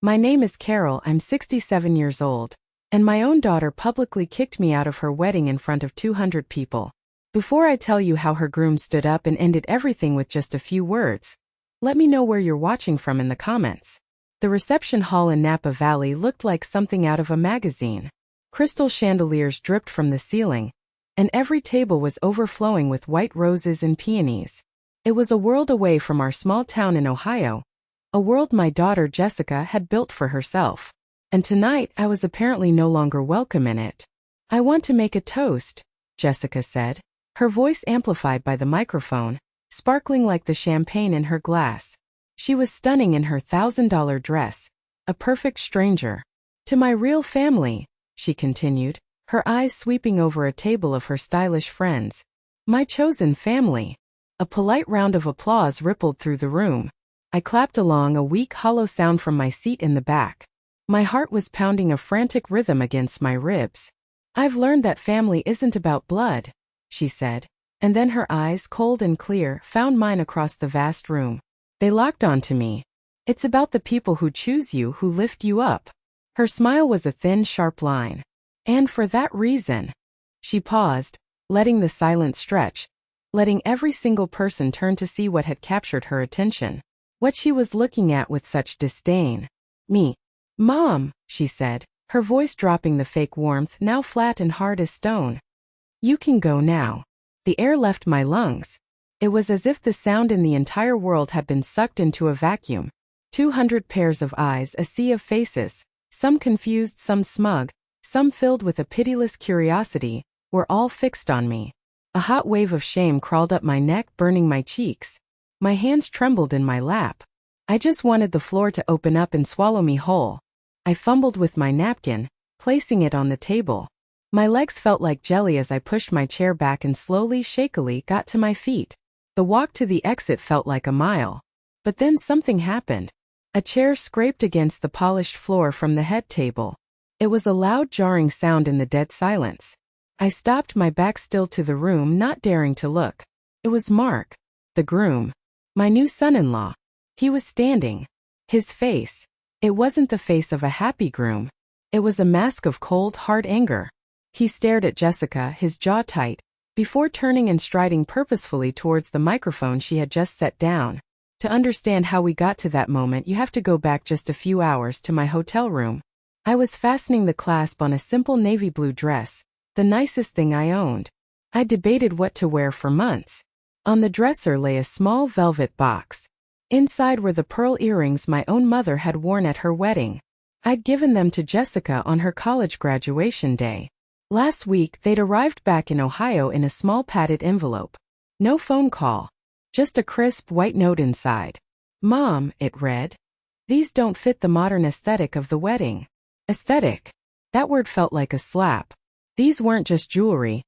My name is Carol, I'm 67 years old, and my own daughter publicly kicked me out of her wedding in front of 200 people. Before I tell you how her groom stood up and ended everything with just a few words, let me know where you're watching from in the comments. The reception hall in Napa Valley looked like something out of a magazine. Crystal chandeliers dripped from the ceiling, and every table was overflowing with white roses and peonies. It was a world away from our small town in Ohio, a world my daughter Jessica had built for herself. And tonight I was apparently no longer welcome in it. "I want to make a toast," Jessica said, her voice amplified by the microphone, sparkling like the champagne in her glass. She was stunning in her $1,000 dress, a perfect stranger. "To my real family," she continued, her eyes sweeping over a table of her stylish friends. "My chosen family." A polite round of applause rippled through the room. I clapped along, a weak hollow sound from my seat in the back. My heart was pounding a frantic rhythm against my ribs. "I've learned that family isn't about blood," she said, and then her eyes, cold and clear, found mine across the vast room. They locked onto me. "It's about the people who choose you, who lift you up." Her smile was a thin, sharp line. "And for that reason," she paused, letting the silence stretch, letting every single person turn to see what had captured her attention, what she was looking at with such disdain. "Me." "Mom," she said, her voice dropping the fake warmth, now flat and hard as stone. "You can go now." The air left my lungs. It was as if the sound in the entire world had been sucked into a vacuum. 200 pairs of eyes, a sea of faces, some confused, some smug, some filled with a pitiless curiosity, were all fixed on me. A hot wave of shame crawled up my neck, burning my cheeks. My hands trembled in my lap. I just wanted the floor to open up and swallow me whole. I fumbled with my napkin, placing it on the table. My legs felt like jelly as I pushed my chair back and slowly, shakily got to my feet. The walk to the exit felt like a mile. But then something happened. A chair scraped against the polished floor from the head table. It was a loud, jarring sound in the dead silence. I stopped, my back still to the room, not daring to look. It was Mark, the groom, my new son-in-law. He was standing. His face. It wasn't the face of a happy groom. It was a mask of cold, hard anger. He stared at Jessica, his jaw tight, before turning and striding purposefully towards the microphone she had just set down. To understand how we got to that moment, you have to go back just a few hours to my hotel room. I was fastening the clasp on a simple navy blue dress, the nicest thing I owned. I debated what to wear for months. On the dresser lay a small velvet box. Inside were the pearl earrings my own mother had worn at her wedding. I'd given them to Jessica on her college graduation day. Last week, they'd arrived back in Ohio in a small padded envelope. No phone call. Just a crisp white note inside. "Mom," it read. "These don't fit the modern aesthetic of the wedding." Aesthetic. That word felt like a slap. These weren't just jewelry.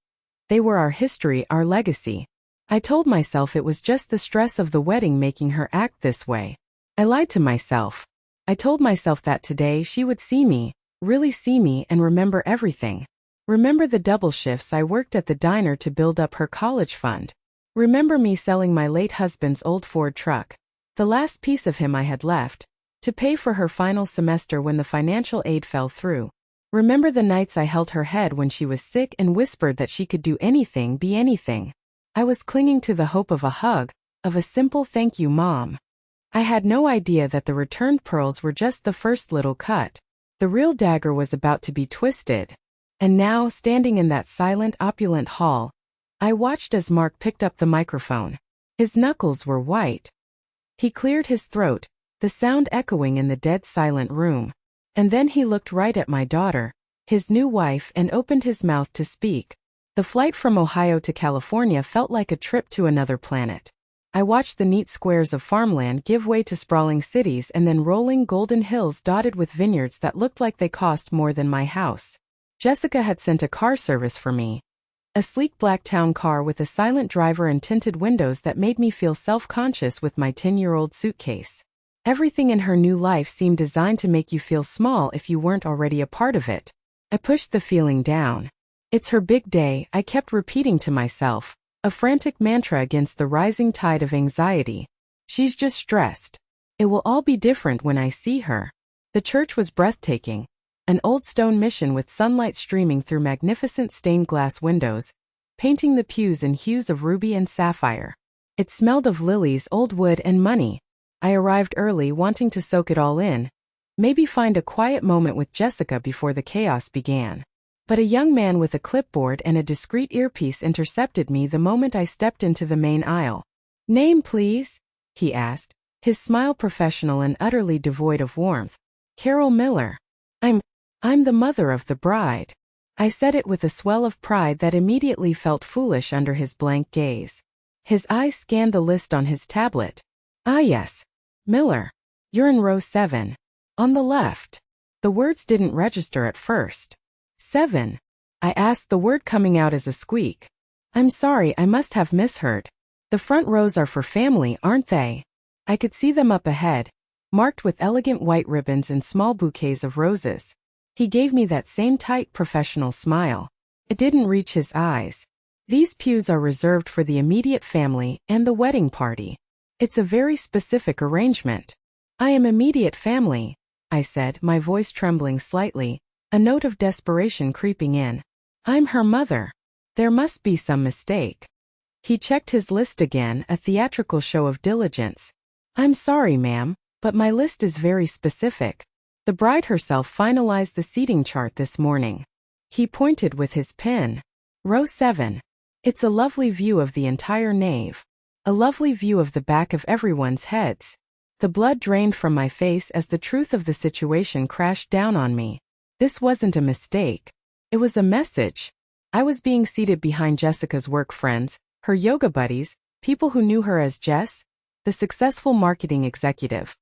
They were our history, our legacy. I told myself it was just the stress of the wedding making her act this way. I lied to myself. I told myself that today she would see me, really see me, and remember everything. Remember the double shifts I worked at the diner to build up her college fund. Remember me selling my late husband's old Ford truck, the last piece of him I had left, to pay for her final semester when the financial aid fell through. Remember the nights I held her head when she was sick and whispered that she could do anything, be anything. I was clinging to the hope of a hug, of a simple "thank you, Mom." I had no idea that the returned pearls were just the first little cut. The real dagger was about to be twisted. And now, standing in that silent, opulent hall, I watched as Mark picked up the microphone. His knuckles were white. He cleared his throat, the sound echoing in the dead silent room. And then he looked right at my daughter, his new wife, and opened his mouth to speak. The flight from Ohio to California felt like a trip to another planet. I watched the neat squares of farmland give way to sprawling cities and then rolling golden hills dotted with vineyards that looked like they cost more than my house. Jessica had sent a car service for me. A sleek black town car with a silent driver and tinted windows that made me feel self-conscious with my 10-year-old suitcase. Everything in her new life seemed designed to make you feel small if you weren't already a part of it. I pushed the feeling down. "It's her big day," I kept repeating to myself, a frantic mantra against the rising tide of anxiety. "She's just stressed. It will all be different when I see her." The church was breathtaking. An old stone mission with sunlight streaming through magnificent stained glass windows, painting the pews in hues of ruby and sapphire. It smelled of lilies, old wood, and money. I arrived early, wanting to soak it all in, maybe find a quiet moment with Jessica before the chaos began. But a young man with a clipboard and a discreet earpiece intercepted me the moment I stepped into the main aisle. "Name, please?" he asked, his smile professional and utterly devoid of warmth. "Carol Miller. I'm the mother of the bride." I said it with a swell of pride that immediately felt foolish under his blank gaze. His eyes scanned the list on his tablet. "Ah yes. Miller. You're in row 7. On the left." The words didn't register at first. "7?" I asked, the word coming out as a squeak. "I'm sorry, I must have misheard. The front rows are for family, aren't they?" I could see them up ahead, marked with elegant white ribbons and small bouquets of roses. He gave me that same tight, professional smile. It didn't reach his eyes. "These pews are reserved for the immediate family and the wedding party. It's a very specific arrangement." "I am immediate family," I said, my voice trembling slightly, a note of desperation creeping in. "I'm her mother. There must be some mistake." He checked his list again, a theatrical show of diligence. "I'm sorry, ma'am, but my list is very specific. The bride herself finalized the seating chart this morning." He pointed with his pen. "Row 7. It's a lovely view of the entire nave. A lovely view of the back of everyone's heads." The blood drained from my face as the truth of the situation crashed down on me. This wasn't a mistake. It was a message. I was being seated behind Jessica's work friends, her yoga buddies, people who knew her as Jess, the successful marketing executive.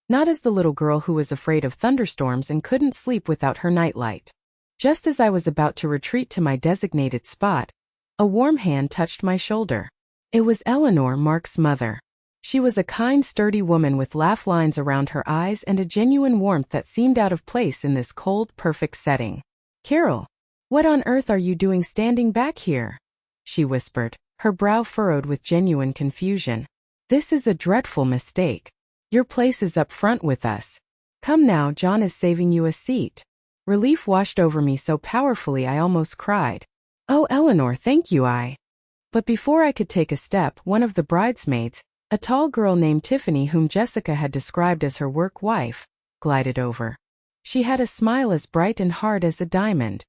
Not as the little girl who was afraid of thunderstorms and couldn't sleep without her nightlight. Just as I was about to retreat to my designated spot, a warm hand touched my shoulder. It was Eleanor, Mark's mother. She was a kind, sturdy woman with laugh lines around her eyes and a genuine warmth that seemed out of place in this cold, perfect setting. "Carol, what on earth are you doing standing back here?" she whispered, her brow furrowed with genuine confusion. "This is a dreadful mistake. Your place is up front with us. Come now, John is saving you a seat." Relief washed over me so powerfully I almost cried. "Oh, Eleanor, thank you, But before I could take a step, one of the bridesmaids, a tall girl named Tiffany whom Jessica had described as her work wife, glided over. She had a smile as bright and hard as a diamond.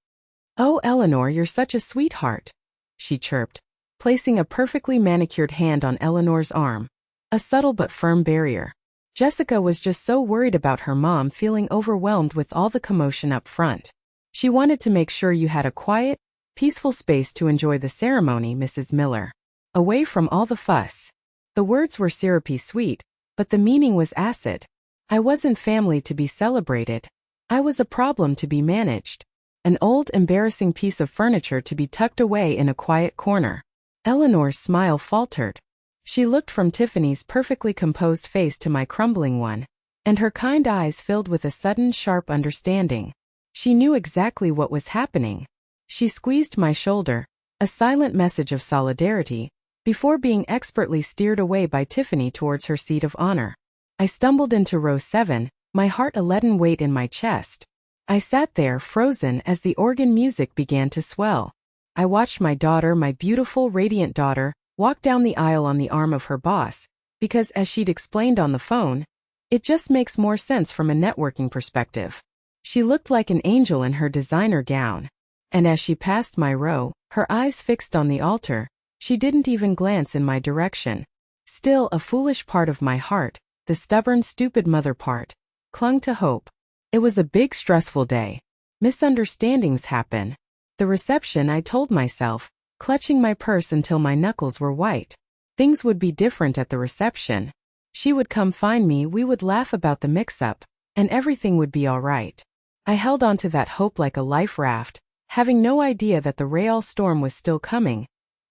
"Oh, Eleanor, you're such a sweetheart," she chirped, placing a perfectly manicured hand on Eleanor's arm. A subtle but firm barrier. Jessica was just so worried about her mom feeling overwhelmed with all the commotion up front. She wanted to make sure you had a quiet, peaceful space to enjoy the ceremony, Mrs. Miller. Away from all the fuss. The words were syrupy sweet, but the meaning was acid. I wasn't family to be celebrated. I was a problem to be managed. An old, embarrassing piece of furniture to be tucked away in a quiet corner. Eleanor's smile faltered. She looked from Tiffany's perfectly composed face to my crumbling one, and her kind eyes filled with a sudden, sharp understanding. She knew exactly what was happening. She squeezed my shoulder, a silent message of solidarity, before being expertly steered away by Tiffany towards her seat of honor. I stumbled into row 7, my heart a leaden weight in my chest. I sat there, frozen, as the organ music began to swell. I watched my daughter, my beautiful, radiant daughter, walk down the aisle on the arm of her boss, because as she'd explained on the phone, it just makes more sense from a networking perspective. She looked like an angel in her designer gown. And as she passed my row, her eyes fixed on the altar, she didn't even glance in my direction. Still, a foolish part of my heart, the stubborn, stupid mother part, clung to hope. It was a big, stressful day. Misunderstandings happen. The reception, I told myself, clutching my purse until my knuckles were white. Things would be different at the reception. She would come find me, we would laugh about the mix-up, and everything would be all right. I held on to that hope like a life raft, having no idea that the Real storm was still coming,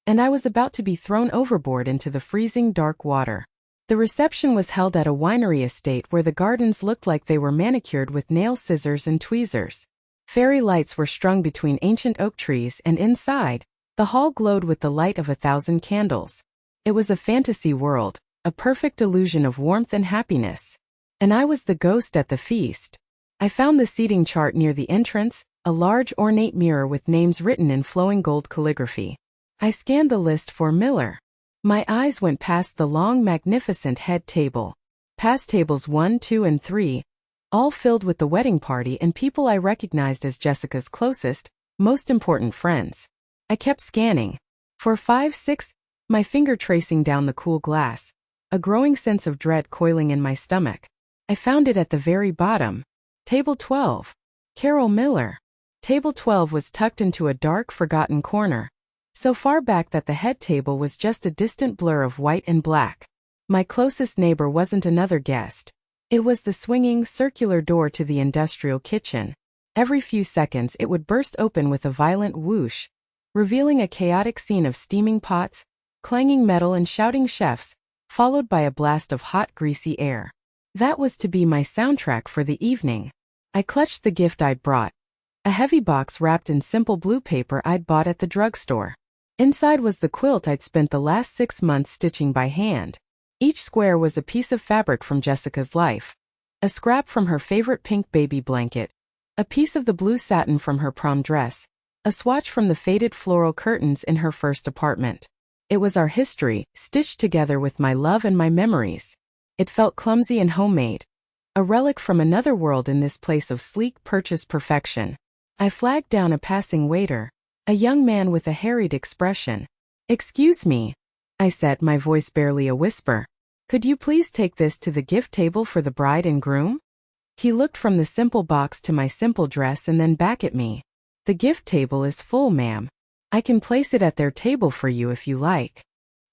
and I was about to be thrown overboard into the freezing dark water. The reception was held at a winery estate where the gardens looked like they were manicured with nail scissors and tweezers. Fairy lights were strung between ancient oak trees, and inside, the hall glowed with the light of 1,000 candles. It was a fantasy world, a perfect illusion of warmth and happiness. And I was the ghost at the feast. I found the seating chart near the entrance, a large ornate mirror with names written in flowing gold calligraphy. I scanned the list for Miller. My eyes went past the long, magnificent head table, past tables 1, 2, and 3, all filled with the wedding party and people I recognized as Jessica's closest, most important friends. I kept scanning. For 5, 6, my finger tracing down the cool glass, a growing sense of dread coiling in my stomach. I found it at the very bottom. Table 12. Carol Miller. Table 12 was tucked into a dark, forgotten corner, so far back that the head table was just a distant blur of white and black. My closest neighbor wasn't another guest. It was the swinging, circular door to the industrial kitchen. Every few seconds it would burst open with a violent whoosh, revealing a chaotic scene of steaming pots, clanging metal and shouting chefs, followed by a blast of hot, greasy air. That was to be my soundtrack for the evening. I clutched the gift I'd brought, a heavy box wrapped in simple blue paper I'd bought at the drugstore. Inside was the quilt I'd spent the last 6 months stitching by hand. Each square was a piece of fabric from Jessica's life, a scrap from her favorite pink baby blanket, a piece of the blue satin from her prom dress, a swatch from the faded floral curtains in her first apartment. It was our history, stitched together with my love and my memories. It felt clumsy and homemade, a relic from another world in this place of sleek, purchased perfection. I flagged down a passing waiter, a young man with a harried expression. "Excuse me," I said, my voice barely a whisper. "Could you please take this to the gift table for the bride and groom?" He looked from the simple box to my simple dress and then back at me. "The gift table is full, ma'am. I can place it at their table for you if you like."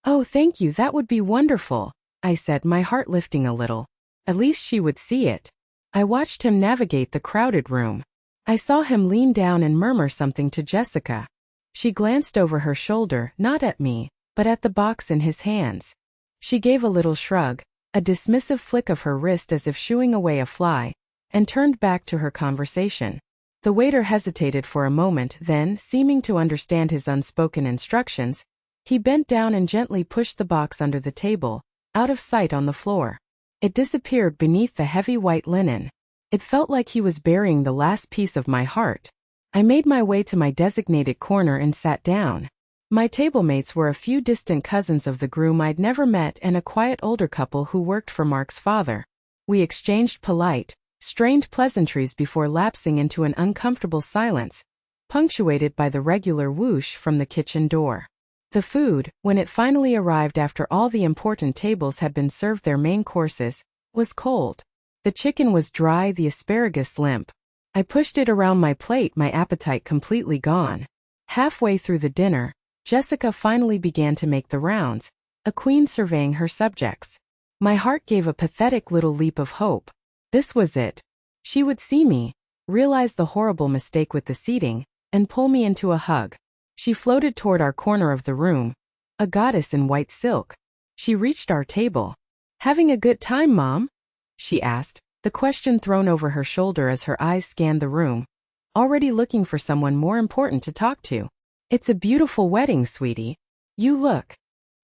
"Oh, thank you, that would be wonderful," I said, my heart lifting a little. At least she would see it. I watched him navigate the crowded room. I saw him lean down and murmur something to Jessica. She glanced over her shoulder, not at me, but at the box in his hands. She gave a little shrug, a dismissive flick of her wrist as if shooing away a fly, and turned back to her conversation. The waiter hesitated for a moment, then, seeming to understand his unspoken instructions, he bent down and gently pushed the box under the table, out of sight on the floor. It disappeared beneath the heavy white linen. It felt like he was burying the last piece of my heart. I made my way to my designated corner and sat down. My tablemates were a few distant cousins of the groom I'd never met and a quiet older couple who worked for Mark's father. We exchanged polite, strained pleasantries before lapsing into an uncomfortable silence, punctuated by the regular whoosh from the kitchen door. The food, when it finally arrived after all the important tables had been served their main courses, was cold. The chicken was dry, the asparagus limp. I pushed it around my plate, my appetite completely gone. Halfway through the dinner, Jessica finally began to make the rounds, a queen surveying her subjects. My heart gave a pathetic little leap of hope. This was it. She would see me, realize the horrible mistake with the seating, and pull me into a hug. She floated toward our corner of the room, a goddess in white silk. She reached our table. "Having a good time, Mom?" she asked, the question thrown over her shoulder as her eyes scanned the room, already looking for someone more important to talk to. "It's a beautiful wedding, sweetie. You look."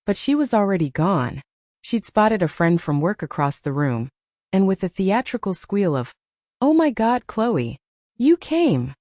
But she was already gone. She'd spotted a friend from work across the room, and with a theatrical squeal of, "Oh my God, Chloe, you came!"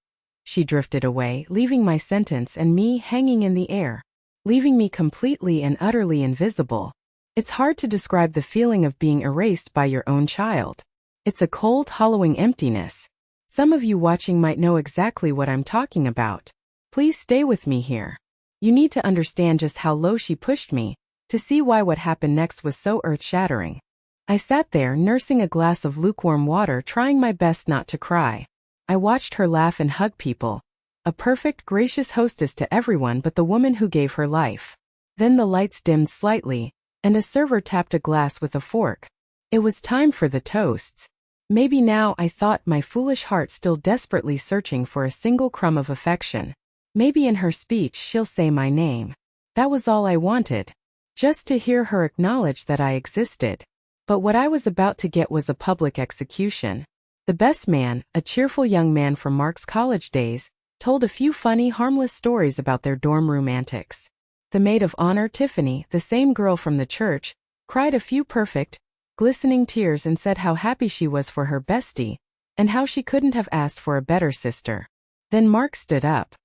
she drifted away, leaving my sentence and me hanging in the air, leaving me completely and utterly invisible. It's hard to describe the feeling of being erased by your own child. It's a cold, hollowing emptiness. Some of you watching might know exactly what I'm talking about. Please stay with me here. You need to understand just how low she pushed me, to see why what happened next was so earth-shattering. I sat there, nursing a glass of lukewarm water, trying my best not to cry. I watched her laugh and hug people, a perfect, gracious hostess to everyone but the woman who gave her life. Then the lights dimmed slightly, and a server tapped a glass with a fork. It was time for the toasts. Maybe now, I thought, my foolish heart still desperately searching for a single crumb of affection. Maybe in her speech she'll say my name. That was all I wanted. Just to hear her acknowledge that I existed. But what I was about to get was a public execution. The best man, a cheerful young man from Mark's college days, told a few funny, harmless stories about their dorm room antics. The maid of honor, Tiffany, the same girl from the church, cried a few perfect, glistening tears and said how happy she was for her bestie, and how she couldn't have asked for a better sister. Then Mark stood up.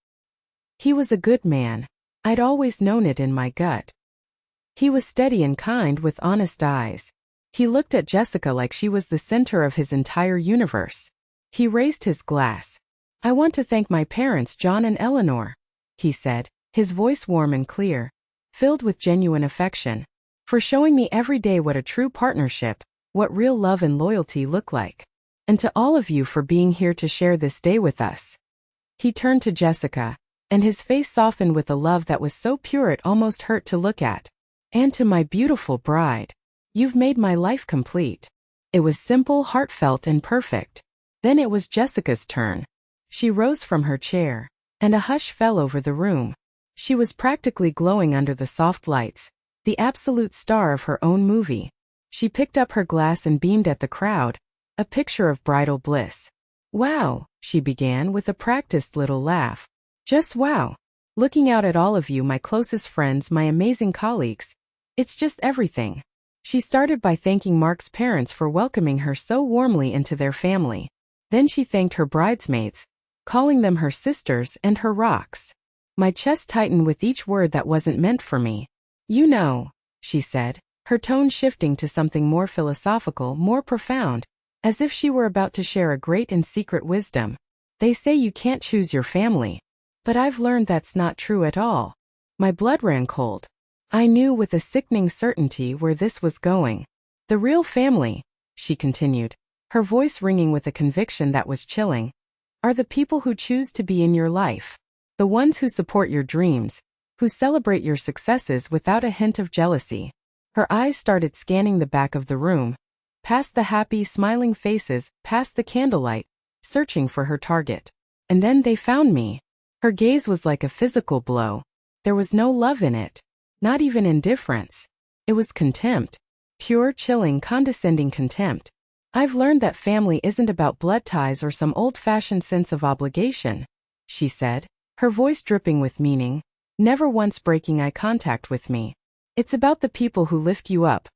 He was a good man. I'd always known it in my gut. He was steady and kind with honest eyes. He looked at Jessica like she was the center of his entire universe. He raised his glass. "I want to thank my parents, John and Eleanor," he said, his voice warm and clear, filled with genuine affection, "for showing me every day what a true partnership, what real love and loyalty look like. And to all of you for being here to share this day with us." He turned to Jessica, and his face softened with a love that was so pure it almost hurt to look at. "And to my beautiful bride. You've made my life complete." It was simple, heartfelt, and perfect. Then it was Jessica's turn. She rose from her chair, and a hush fell over the room. She was practically glowing under the soft lights, the absolute star of her own movie. She picked up her glass and beamed at the crowd, a picture of bridal bliss. "Wow," she began with a practiced little laugh. "Just wow. Looking out at all of you, my closest friends, my amazing colleagues. It's just everything." She started by thanking Mark's parents for welcoming her so warmly into their family. Then she thanked her bridesmaids, calling them her sisters and her rocks. My chest tightened with each word that wasn't meant for me. "You know," she said, her tone shifting to something more philosophical, more profound, as if she were about to share a great and secret wisdom. "They say you can't choose your family. But I've learned that's not true at all." My blood ran cold. I knew with a sickening certainty where this was going. "The real family," she continued, her voice ringing with a conviction that was chilling, "are the people who choose to be in your life. The ones who support your dreams, who celebrate your successes without a hint of jealousy." Her eyes started scanning the back of the room, past the happy, smiling faces, past the candlelight, searching for her target. And then they found me. Her gaze was like a physical blow. There was no love in it. Not even indifference. It was contempt. Pure, chilling, condescending contempt. "I've learned that family isn't about blood ties or some old-fashioned sense of obligation," she said, her voice dripping with meaning, never once breaking eye contact with me. "It's about the people who lift you up,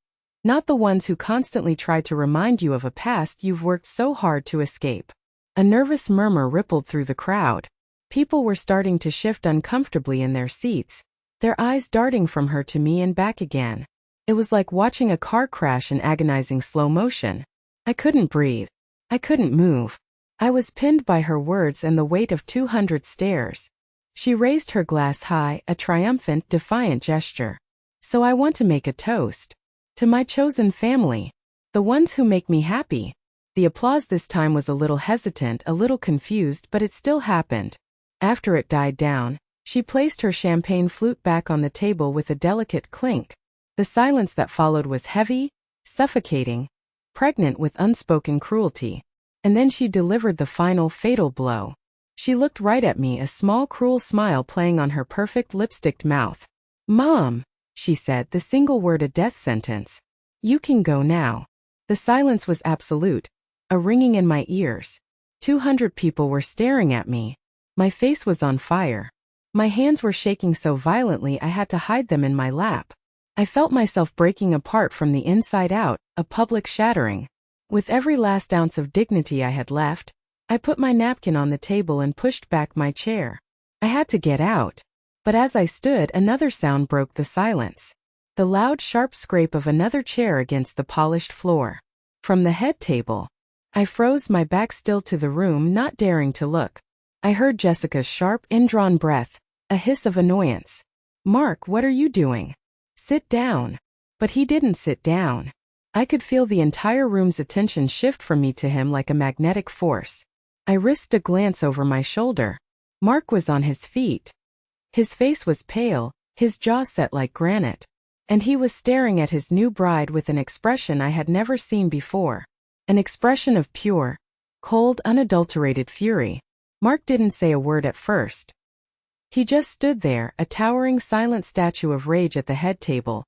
not the ones who constantly try to remind you of a past you've worked so hard to escape." A nervous murmur rippled through the crowd. People were starting to shift uncomfortably in their seats, their eyes darting from her to me and back again. It was like watching a car crash in agonizing slow motion. I couldn't breathe. I couldn't move. I was pinned by her words and the weight of 200 stares. She raised her glass high, a triumphant, defiant gesture. "So I want to make a toast. To my chosen family. The ones who make me happy." The applause this time was a little hesitant, a little confused, but it still happened. After it died down, she placed her champagne flute back on the table with a delicate clink. The silence that followed was heavy, suffocating, pregnant with unspoken cruelty. And then she delivered the final, fatal blow. She looked right at me, a small, cruel smile playing on her perfect lipsticked mouth. "Mom," she said, the single word a death sentence. "You can go now." The silence was absolute, a ringing in my ears. 200 people were staring at me. My face was on fire. My hands were shaking so violently I had to hide them in my lap. I felt myself breaking apart from the inside out, a public shattering. With every last ounce of dignity I had left, I put my napkin on the table and pushed back my chair. I had to get out. But as I stood, another sound broke the silence. The loud, sharp scrape of another chair against the polished floor. From the head table. I froze, my back still to the room, not daring to look. I heard Jessica's sharp, indrawn breath, a hiss of annoyance. "Mark, what are you doing? Sit down." But he didn't sit down. I could feel the entire room's attention shift from me to him like a magnetic force. I risked a glance over my shoulder. Mark was on his feet. His face was pale, his jaw set like granite. And he was staring at his new bride with an expression I had never seen before. An expression of pure, cold, unadulterated fury. Mark didn't say a word at first. He just stood there, a towering, silent statue of rage at the head table,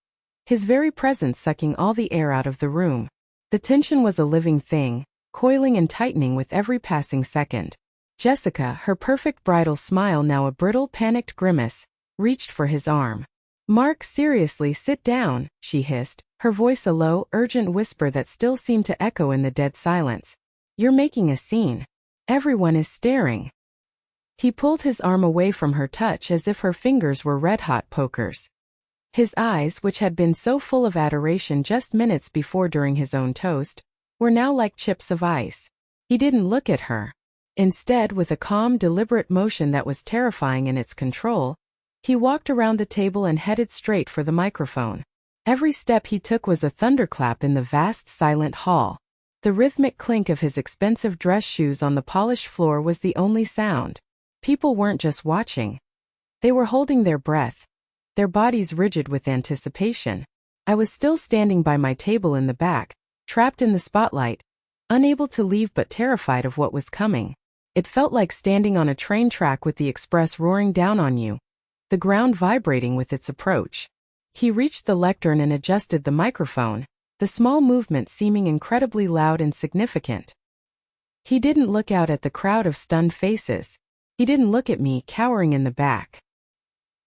his very presence sucking all the air out of the room. The tension was a living thing, coiling and tightening with every passing second. Jessica, her perfect bridal smile now a brittle, panicked grimace, reached for his arm. "Mark, seriously, sit down," she hissed, her voice a low, urgent whisper that still seemed to echo in the dead silence. You're making a scene. Everyone is staring." He pulled his arm away from her touch as if her fingers were red-hot pokers. His eyes, which had been so full of adoration just minutes before during his own toast, were now like chips of ice. He didn't look at her. Instead, with a calm, deliberate motion that was terrifying in its control, he walked around the table and headed straight for the microphone. Every step he took was a thunderclap in the vast, silent hall. The rhythmic clink of his expensive dress shoes on the polished floor was the only sound. People weren't just watching. They were holding their breath, their bodies rigid with anticipation. I was still standing by my table in the back, trapped in the spotlight, unable to leave but terrified of what was coming. It felt like standing on a train track with the express roaring down on you, the ground vibrating with its approach. He reached the lectern and adjusted the microphone, the small movement seeming incredibly loud and significant. He didn't look out at the crowd of stunned faces. He didn't look at me cowering in the back.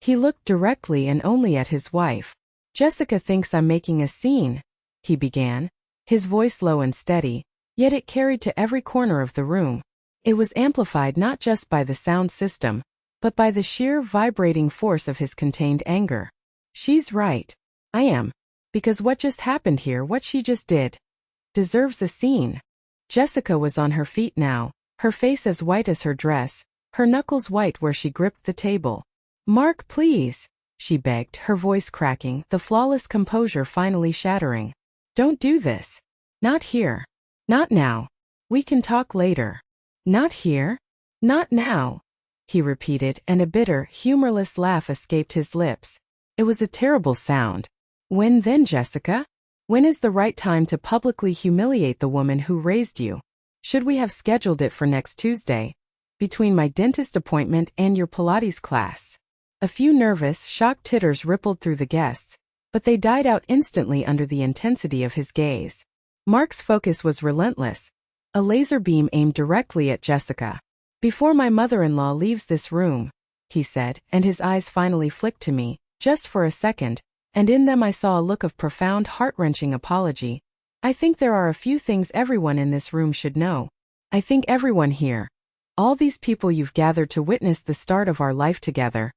He looked directly and only at his wife. "Jessica thinks I'm making a scene," he began, his voice low and steady, yet it carried to every corner of the room. It was amplified not just by the sound system, but by the sheer vibrating force of his contained anger. "She's right. I am. Because what just happened here, what she just did, deserves a scene." Jessica was on her feet now, her face as white as her dress, her knuckles white where she gripped the table. "Mark, please," she begged, her voice cracking, the flawless composure finally shattering. "Don't do this. Not here. Not now. We can talk later." "Not here? Not now," he repeated, and a bitter, humorless laugh escaped his lips. It was a terrible sound. "When then, Jessica? When is the right time to publicly humiliate the woman who raised you? Should we have scheduled it for next Tuesday, between my dentist appointment and your Pilates class?" A few nervous, shocked titters rippled through the guests, but they died out instantly under the intensity of his gaze. Mark's focus was relentless, a laser beam aimed directly at Jessica. "Before my mother-in-law leaves this room," he said, and his eyes finally flicked to me, just for a second, and in them I saw a look of profound, heart-wrenching apology. "I think there are a few things everyone in this room should know. I think everyone here, all these people you've gathered to witness the start of our life together,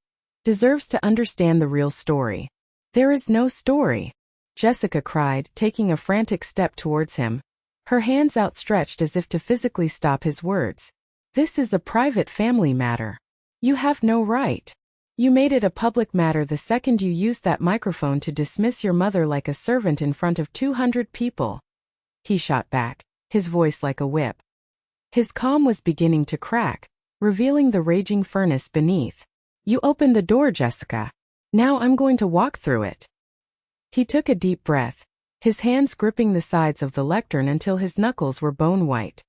deserves to understand the real story." "There is no story," Jessica cried, taking a frantic step towards him, her hands outstretched as if to physically stop his words. "This is a private family matter. You have no right. You made it a public matter the second you used that microphone to dismiss your mother like a servant in front of 200 people. He shot back, his voice like a whip. His calm was beginning to crack, revealing the raging furnace beneath. "You opened the door, Jessica. Now I'm going to walk through it." He took a deep breath, his hands gripping the sides of the lectern until his knuckles were bone white.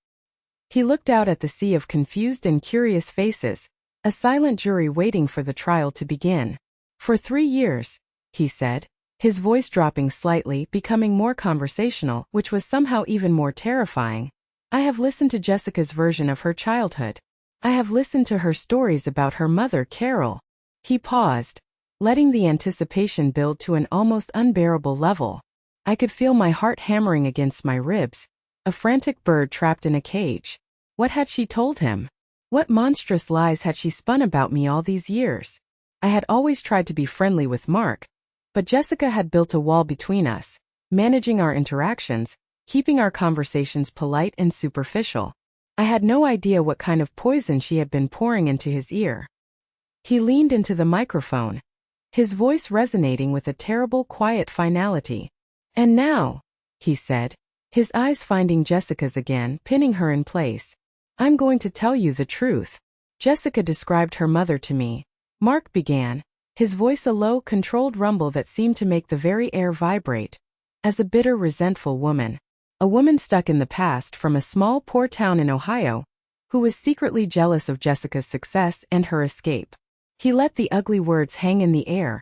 He looked out at the sea of confused and curious faces, a silent jury waiting for the trial to begin. "For 3 years, he said, his voice dropping slightly, becoming more conversational, which was somehow even more terrifying, "I have listened to Jessica's version of her childhood. I have listened to her stories about her mother, Carol." He paused, letting the anticipation build to an almost unbearable level. I could feel my heart hammering against my ribs, a frantic bird trapped in a cage. What had she told him? What monstrous lies had she spun about me all these years? I had always tried to be friendly with Mark, but Jessica had built a wall between us, managing our interactions, keeping our conversations polite and superficial. I had no idea what kind of poison she had been pouring into his ear. He leaned into the microphone, his voice resonating with a terrible, quiet finality. "And now," he said, his eyes finding Jessica's again, pinning her in place, "I'm going to tell you the truth. Jessica described her mother to me," Mark began, his voice a low, controlled rumble that seemed to make the very air vibrate, "as a bitter, resentful woman. A woman stuck in the past from a small, poor town in Ohio, who was secretly jealous of Jessica's success and her escape." He let the ugly words hang in the air,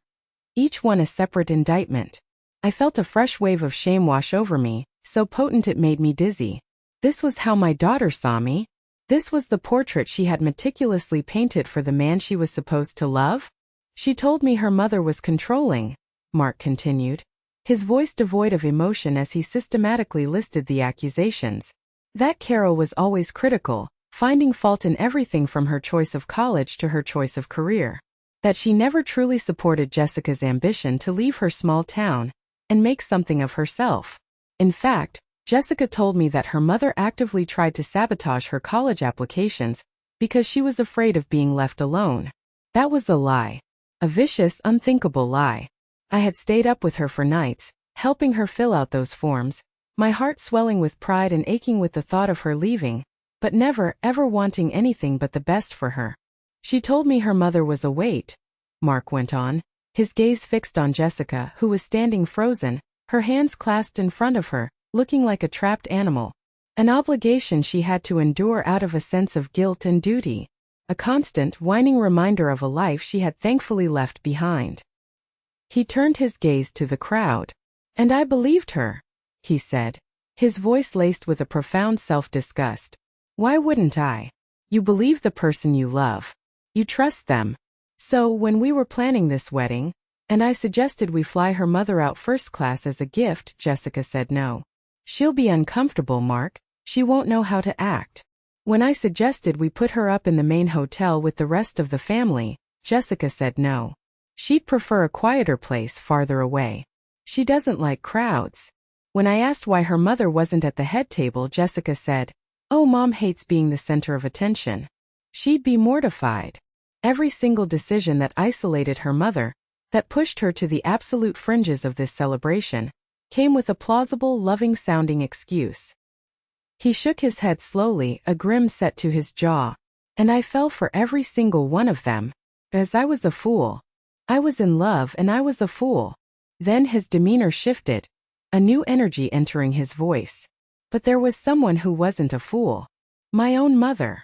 each one a separate indictment. I felt a fresh wave of shame wash over me, so potent it made me dizzy. This was how my daughter saw me? This was the portrait she had meticulously painted for the man she was supposed to love? "She told me her mother was controlling," Mark continued, his voice devoid of emotion as he systematically listed the accusations. That Carol was always critical, finding fault in everything from her choice of college to her choice of career. That she never truly supported Jessica's ambition to leave her small town and make something of herself. In fact, Jessica told me that her mother actively tried to sabotage her college applications because she was afraid of being left alone. That was a lie. A vicious, unthinkable lie. I had stayed up with her for nights, helping her fill out those forms, my heart swelling with pride and aching with the thought of her leaving, but never, ever wanting anything but the best for her. She told me her mother was a weight, Mark went on, his gaze fixed on Jessica, who was standing frozen, her hands clasped in front of her, looking like a trapped animal. An obligation she had to endure out of a sense of guilt and duty. A constant, whining reminder of a life she had thankfully left behind. He turned his gaze to the crowd. And I believed her, he said, his voice laced with a profound self-disgust. Why wouldn't I? You believe the person you love. You trust them. So, when we were planning this wedding, and I suggested we fly her mother out first class as a gift, Jessica said no. She'll be uncomfortable, Mark. She won't know how to act. When I suggested we put her up in the main hotel with the rest of the family, Jessica said no. She'd prefer a quieter place farther away. She doesn't like crowds. When I asked why her mother wasn't at the head table, Jessica said, "Oh, Mom hates being the center of attention." She'd be mortified. Every single decision that isolated her mother, that pushed her to the absolute fringes of this celebration, came with a plausible, loving-sounding excuse. He shook his head slowly, a grin set to his jaw. And I fell for every single one of them. As I was a fool. I was in love and I was a fool. Then his demeanor shifted, a new energy entering his voice. But there was someone who wasn't a fool. My own mother.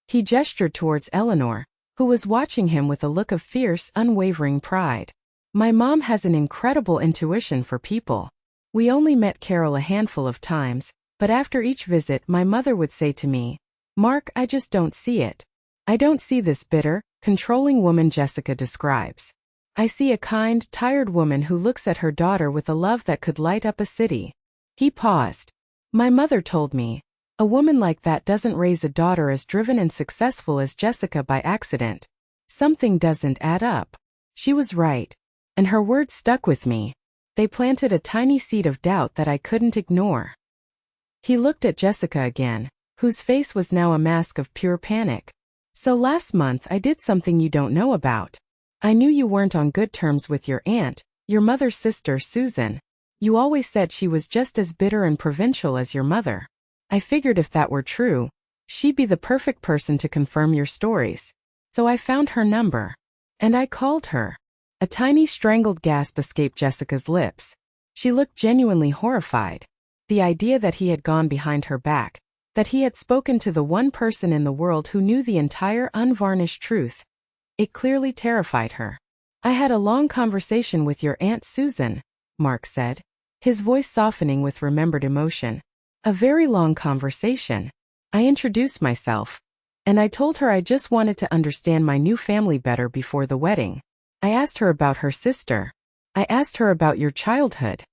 He gestured towards Eleanor, who was watching him with a look of fierce, unwavering pride. My mom has an incredible intuition for people. We only met Carol a handful of times, but after each visit my mother would say to me, "Mark, I just don't see it. I don't see this bitter, controlling woman Jessica describes. I see a kind, tired woman who looks at her daughter with a love that could light up a city." He paused. My mother told me, a woman like that doesn't raise a daughter as driven and successful as Jessica by accident. Something doesn't add up. She was right. And her words stuck with me. They planted a tiny seed of doubt that I couldn't ignore. He looked at Jessica again, whose face was now a mask of pure panic. So last month I did something you don't know about. I knew you weren't on good terms with your aunt, your mother's sister Susan. You always said she was just as bitter and provincial as your mother. I figured if that were true, she'd be the perfect person to confirm your stories. So I found her number. And I called her. A tiny strangled gasp escaped Jessica's lips. She looked genuinely horrified. The idea that he had gone behind her back, that he had spoken to the one person in the world who knew the entire unvarnished truth. It clearly terrified her. I had a long conversation with your Aunt Susan, Mark said, his voice softening with remembered emotion. A very long conversation. I introduced myself. And I told her I just wanted to understand my new family better before the wedding. I asked her about her sister. I asked her about your childhood.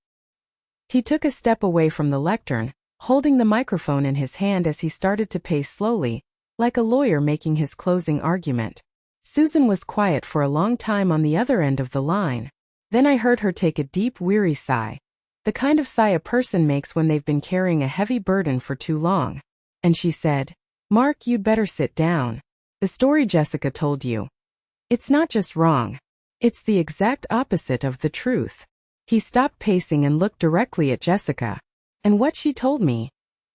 He took a step away from the lectern, holding the microphone in his hand as he started to pace slowly, like a lawyer making his closing argument. Susan was quiet for a long time on the other end of the line. Then I heard her take a deep, weary sigh. The kind of sigh a person makes when they've been carrying a heavy burden for too long. And she said, "Mark, you'd better sit down. The story Jessica told you. It's not just wrong. It's the exact opposite of the truth." He stopped pacing and looked directly at Jessica. And what she told me,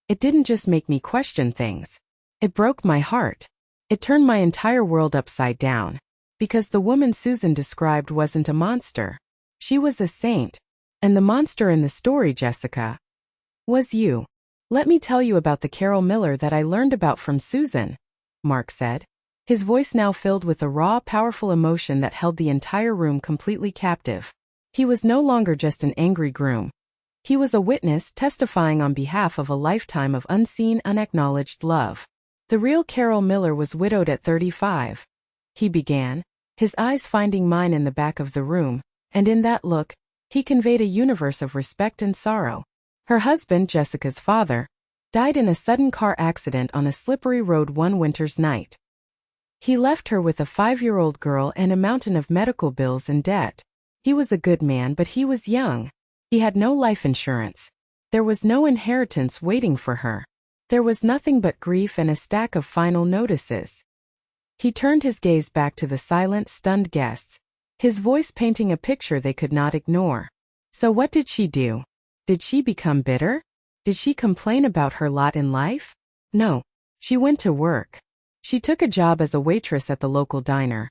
it didn't just make me question things. It broke my heart. It turned my entire world upside down. Because the woman Susan described wasn't a monster. She was a saint. And the monster in the story, Jessica, was you. Let me tell you about the Carol Miller that I learned about from Susan, Mark said, his voice now filled with a raw, powerful emotion that held the entire room completely captive. He was no longer just an angry groom. He was a witness testifying on behalf of a lifetime of unseen, unacknowledged love. The real Carol Miller was widowed at 35. He began, his eyes finding mine in the back of the room, and in that look, he conveyed a universe of respect and sorrow. Her husband, Jessica's father, died in a sudden car accident on a slippery road one winter's night. He left her with a 5-year-old girl and a mountain of medical bills and debt. He was a good man, but he was young. He had no life insurance. There was no inheritance waiting for her. There was nothing but grief and a stack of final notices. He turned his gaze back to the silent, stunned guests, his voice painting a picture they could not ignore. So what did she do? Did she become bitter? Did she complain about her lot in life? No. She went to work. She took a job as a waitress at the local diner,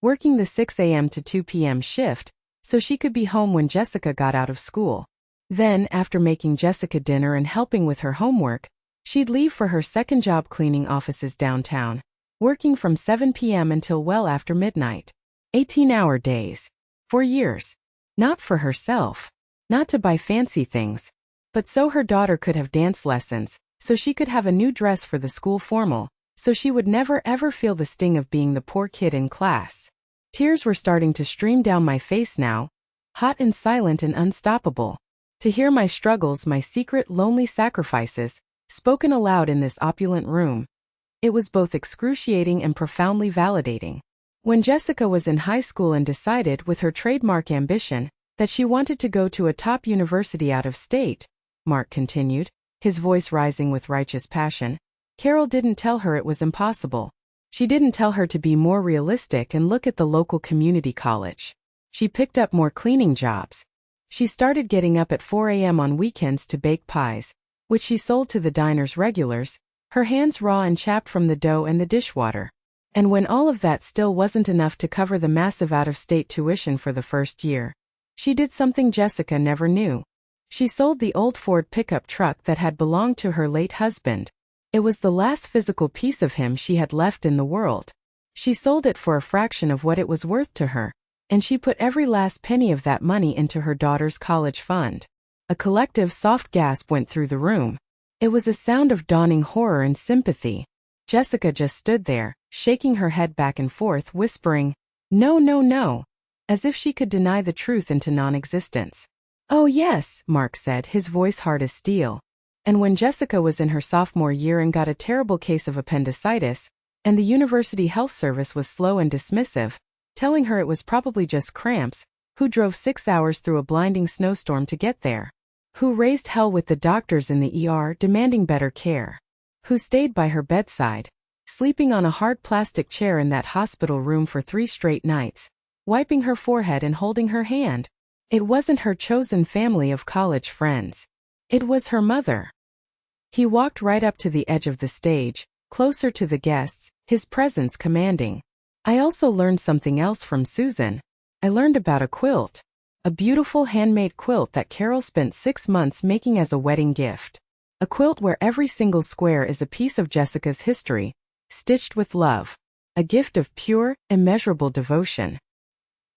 working the 6 a.m. to 2 p.m. shift, so she could be home when Jessica got out of school. Then, after making Jessica dinner and helping with her homework, she'd leave for her second job cleaning offices downtown, working from 7 p.m. until well after midnight. 18-hour days. For years. Not for herself. Not to buy fancy things. But so her daughter could have dance lessons, so she could have a new dress for the school formal, so she would never ever feel the sting of being the poor kid in class. Tears were starting to stream down my face now, hot and silent and unstoppable. To hear my struggles, my secret, lonely sacrifices, spoken aloud in this opulent room. It was both excruciating and profoundly validating. When Jessica was in high school and decided, with her trademark ambition, that she wanted to go to a top university out of state, Mark continued, his voice rising with righteous passion, Carol didn't tell her it was impossible. She didn't tell her to be more realistic and look at the local community college. She picked up more cleaning jobs. She started getting up at 4 a.m. on weekends to bake pies, which she sold to the diner's regulars, her hands raw and chapped from the dough and the dishwater. And when all of that still wasn't enough to cover the massive out-of-state tuition for the first year, she did something Jessica never knew. She sold the old Ford pickup truck that had belonged to her late husband. It was the last physical piece of him she had left in the world. She sold it for a fraction of what it was worth to her, and she put every last penny of that money into her daughter's college fund. A collective soft gasp went through the room. It was a sound of dawning horror and sympathy. Jessica just stood there, shaking her head back and forth, whispering, "No, no, no," as if she could deny the truth into non-existence. "Oh yes," Mark said, his voice hard as steel. And when Jessica was in her sophomore year and got a terrible case of appendicitis, and the university health service was slow and dismissive, telling her it was probably just cramps, who drove 6 hours through a blinding snowstorm to get there? Who raised hell with the doctors in the ER demanding better care? Who stayed by her bedside, sleeping on a hard plastic chair in that hospital room for 3 straight nights, wiping her forehead and holding her hand? It wasn't her chosen family of college friends. It was her mother. He walked right up to the edge of the stage, closer to the guests, his presence commanding. I also learned something else from Susan. I learned about a quilt. A beautiful handmade quilt that Carol spent 6 months making as a wedding gift. A quilt where every single square is a piece of Jessica's history, stitched with love. A gift of pure, immeasurable devotion.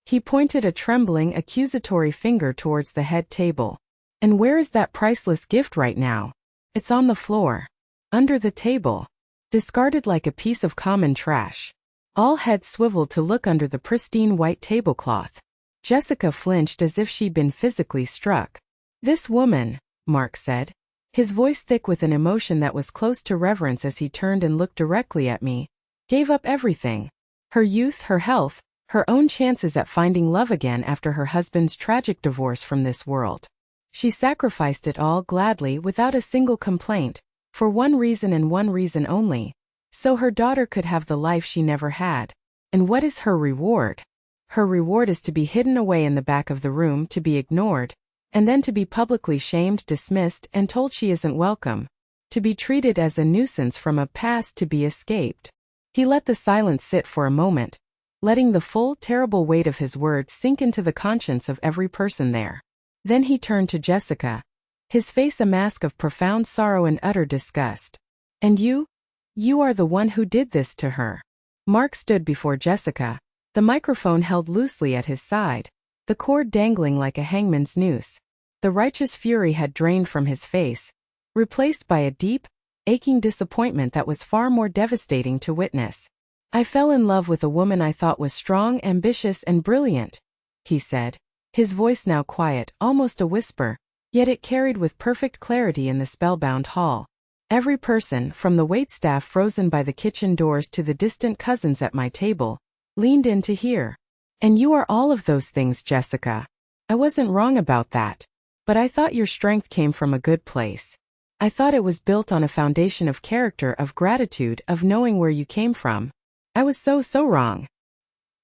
He pointed a trembling, accusatory finger towards the head table. And where is that priceless gift right now? It's on the floor. Under the table. Discarded like a piece of common trash. All heads swiveled to look under the pristine white tablecloth. Jessica flinched as if she'd been physically struck. "This woman," Mark said, his voice thick with an emotion that was close to reverence as he turned and looked directly at me, "gave up everything. Her youth, her health, her own chances at finding love again after her husband's tragic divorce from this world. She sacrificed it all gladly without a single complaint, for one reason and one reason only, so her daughter could have the life she never had. And what is her reward? Her reward is to be hidden away in the back of the room, to be ignored, and then to be publicly shamed, dismissed, and told she isn't welcome. To be treated as a nuisance from a past to be escaped." He let the silence sit for a moment, letting the full, terrible weight of his words sink into the conscience of every person there. Then he turned to Jessica, his face a mask of profound sorrow and utter disgust. "And you? You are the one who did this to her." Mark stood before Jessica, the microphone held loosely at his side, the cord dangling like a hangman's noose. The righteous fury had drained from his face, replaced by a deep, aching disappointment that was far more devastating to witness. "I fell in love with a woman I thought was strong, ambitious, and brilliant," he said, his voice now quiet, almost a whisper, yet it carried with perfect clarity in the spellbound hall. Every person, from the waitstaff frozen by the kitchen doors to the distant cousins at my table, leaned in to hear. And you are all of those things, Jessica. I wasn't wrong about that. But I thought your strength came from a good place. I thought it was built on a foundation of character, of gratitude, of knowing where you came from. I was so wrong.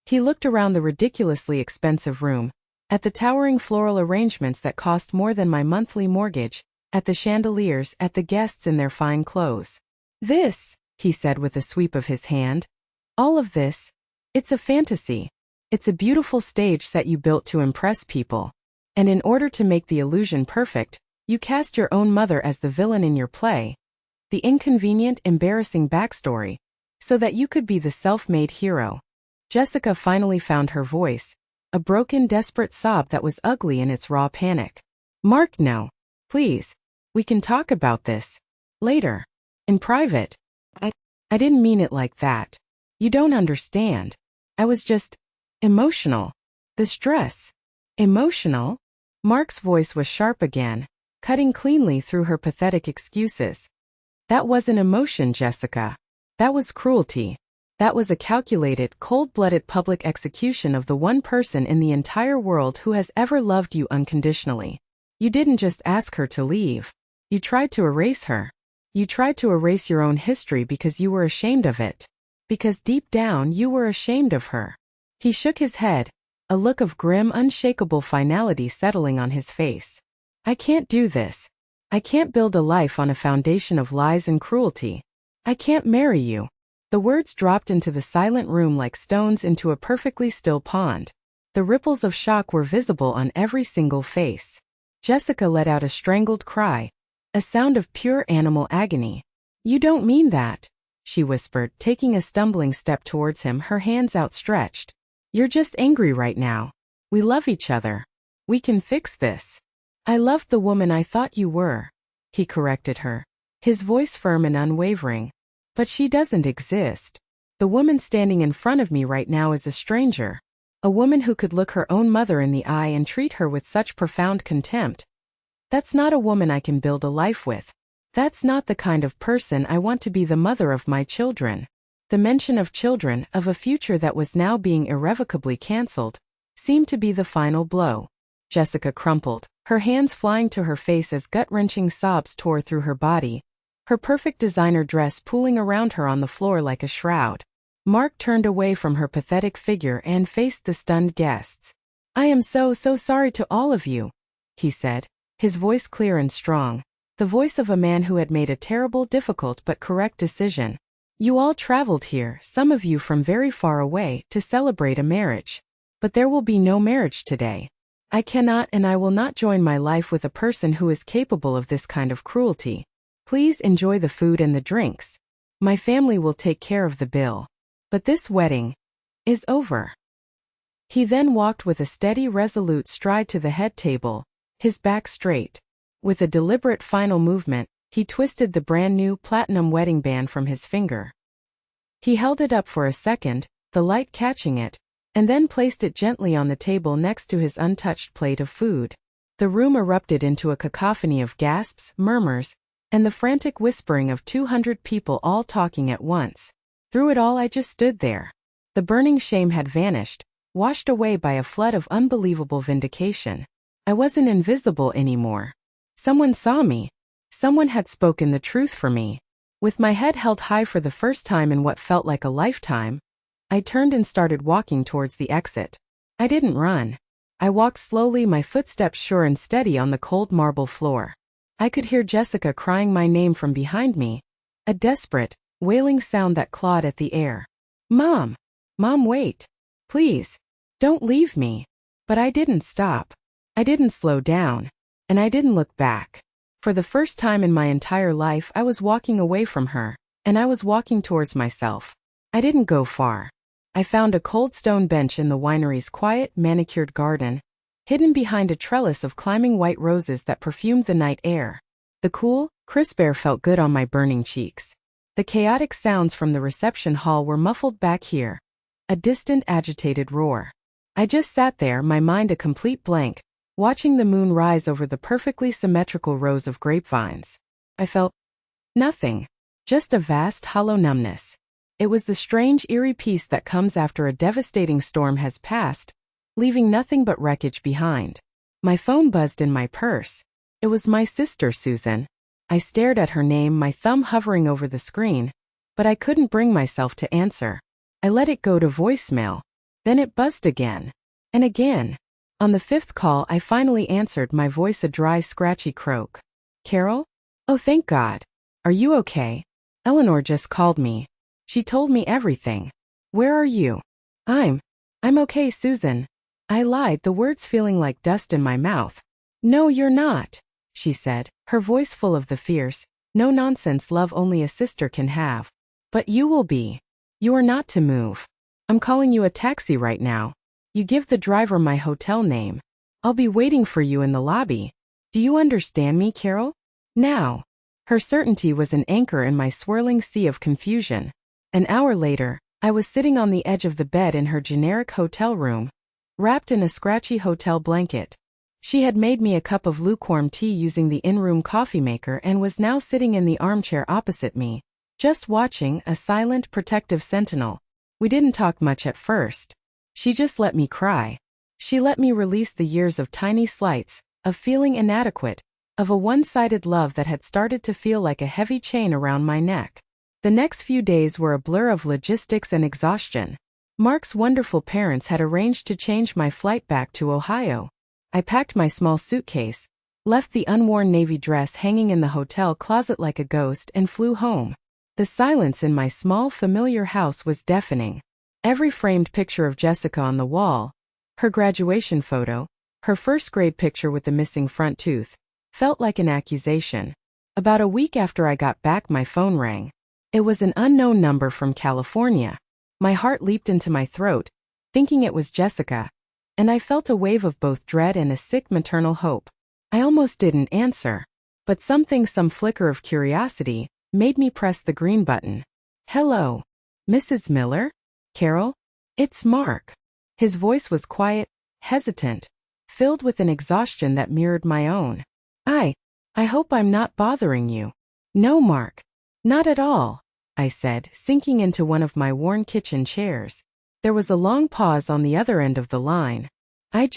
He looked around the ridiculously expensive room, at the towering floral arrangements that cost more than my monthly mortgage, at the chandeliers, at the guests in their fine clothes. This, he said with a sweep of his hand, all of this, it's a fantasy. It's a beautiful stage set you built to impress people. And in order to make the illusion perfect, you cast your own mother as the villain in your play, the inconvenient, embarrassing backstory, so that you could be the self-made hero. Jessica finally found her voice, a broken, desperate sob that was ugly in its raw panic. Mark, no. Please. We can talk about this. Later. In private. I didn't mean it like that. You don't understand. I was just emotional. The stress. Emotional? Mark's voice was sharp again, cutting cleanly through her pathetic excuses. That wasn't emotion, Jessica. That was cruelty. That was a calculated, cold-blooded public execution of the one person in the entire world who has ever loved you unconditionally. You didn't just ask her to leave. You tried to erase her. You tried to erase your own history because you were ashamed of it. Because deep down you were ashamed of her. He shook his head, a look of grim, unshakable finality settling on his face. I can't do this. I can't build a life on a foundation of lies and cruelty. I can't marry you. The words dropped into the silent room like stones into a perfectly still pond. The ripples of shock were visible on every single face. Jessica let out a strangled cry, a sound of pure animal agony. You don't mean that, she whispered, taking a stumbling step towards him, her hands outstretched. You're just angry right now. We love each other. We can fix this. I loved the woman I thought you were, he corrected her, his voice firm and unwavering. But she doesn't exist. The woman standing in front of me right now is a stranger. A woman who could look her own mother in the eye and treat her with such profound contempt. That's not a woman I can build a life with. That's not the kind of person I want to be the mother of my children. The mention of children, of a future that was now being irrevocably cancelled, seemed to be the final blow. Jessica crumpled, her hands flying to her face as gut-wrenching sobs tore through her body, her perfect designer dress pooling around her on the floor like a shroud. Mark turned away from her pathetic figure and faced the stunned guests. I am so sorry to all of you, he said, his voice clear and strong, the voice of a man who had made a terrible, difficult but correct decision. You all traveled here, some of you from very far away, to celebrate a marriage. But there will be no marriage today. I cannot and I will not join my life with a person who is capable of this kind of cruelty. Please enjoy the food and the drinks. My family will take care of the bill. But this wedding is over. He then walked with a steady, resolute stride to the head table, his back straight. With a deliberate final movement, he twisted the brand-new platinum wedding band from his finger. He held it up for a second, the light catching it, and then placed it gently on the table next to his untouched plate of food. The room erupted into a cacophony of gasps, murmurs, and the frantic whispering of 200 people all talking at once. Through it all I just stood there. The burning shame had vanished, washed away by a flood of unbelievable vindication. I wasn't invisible anymore. Someone saw me. Someone had spoken the truth for me. With my head held high for the first time in what felt like a lifetime, I turned and started walking towards the exit. I didn't run. I walked slowly, my footsteps sure and steady on the cold marble floor. I could hear Jessica crying my name from behind me, a desperate, wailing sound that clawed at the air. Mom! Mom, wait! Please! Don't leave me! But I didn't stop. I didn't slow down. And I didn't look back. For the first time in my entire life I was walking away from her, and I was walking towards myself. I didn't go far. I found a cold stone bench in the winery's quiet, manicured garden, hidden behind a trellis of climbing white roses that perfumed the night air. The cool, crisp air felt good on my burning cheeks. The chaotic sounds from the reception hall were muffled back here. A distant, agitated roar. I just sat there, my mind a complete blank, watching the moon rise over the perfectly symmetrical rows of grapevines. I felt Nothing. Just a vast, hollow numbness. It was the strange, eerie peace that comes after a devastating storm has passed, leaving nothing but wreckage behind. My phone buzzed in my purse. It was my sister, Susan. I stared at her name, my thumb hovering over the screen, but I couldn't bring myself to answer. I let it go to voicemail. Then it buzzed again. And again. On the fifth call, I finally answered, my voice a dry, scratchy croak. Carol? Oh, thank God. Are you okay? Eleanor just called me. She told me everything. Where are you? I'm okay, Susan. I lied, the words feeling like dust in my mouth. No, you're not, she said, her voice full of the fierce, no-nonsense love only a sister can have. But you will be. You are not to move. I'm calling you a taxi right now. You give the driver my hotel name. I'll be waiting for you in the lobby. Do you understand me, Carol? Now. Her certainty was an anchor in my swirling sea of confusion. An hour later, I was sitting on the edge of the bed in her generic hotel room, wrapped in a scratchy hotel blanket. She had made me a cup of lukewarm tea using the in-room coffee maker and was now sitting in the armchair opposite me, just watching, a silent, protective sentinel. We didn't talk much at first. She just let me cry. She let me release the years of tiny slights, of feeling inadequate, of a one-sided love that had started to feel like a heavy chain around my neck. The next few days were a blur of logistics and exhaustion. Mark's wonderful parents had arranged to change my flight back to Ohio. I packed my small suitcase, left the unworn navy dress hanging in the hotel closet like a ghost, and flew home. The silence in my small, familiar house was deafening. Every framed picture of Jessica on the wall, her graduation photo, her first grade picture with the missing front tooth, felt like an accusation. About a week after I got back, my phone rang. It was an unknown number from California. My heart leaped into my throat, thinking it was Jessica, and I felt a wave of both dread and a sick maternal hope. I almost didn't answer, but some flicker of curiosity, made me press the green button. Hello, Mrs. Miller? Carol? It's Mark. His voice was quiet, hesitant, filled with an exhaustion that mirrored my own. I hope I'm not bothering you. No, Mark. Not at all, I said, sinking into one of my worn kitchen chairs. There was a long pause on the other end of the line. I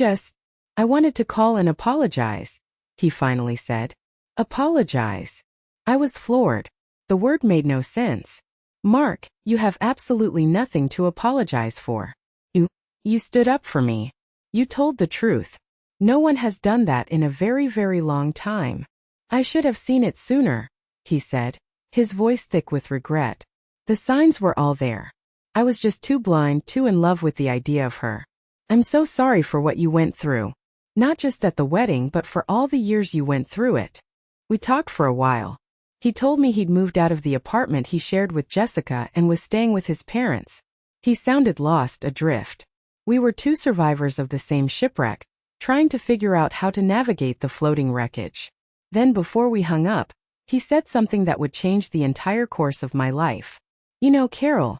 wanted to call and apologize, he finally said. Apologize? I was floored. The word made no sense. Mark, you have absolutely nothing to apologize for. You stood up for me. You told the truth. No one has done that in a very, very long time. I should have seen it sooner, he said, his voice thick with regret. The signs were all there. I was just too blind, too in love with the idea of her. I'm so sorry for what you went through. Not just at the wedding, but for all the years you went through it. We talked for a while. He told me he'd moved out of the apartment he shared with Jessica and was staying with his parents. He sounded lost, adrift. We were two survivors of the same shipwreck, trying to figure out how to navigate the floating wreckage. Then before we hung up, he said something that would change the entire course of my life. You know, Carol,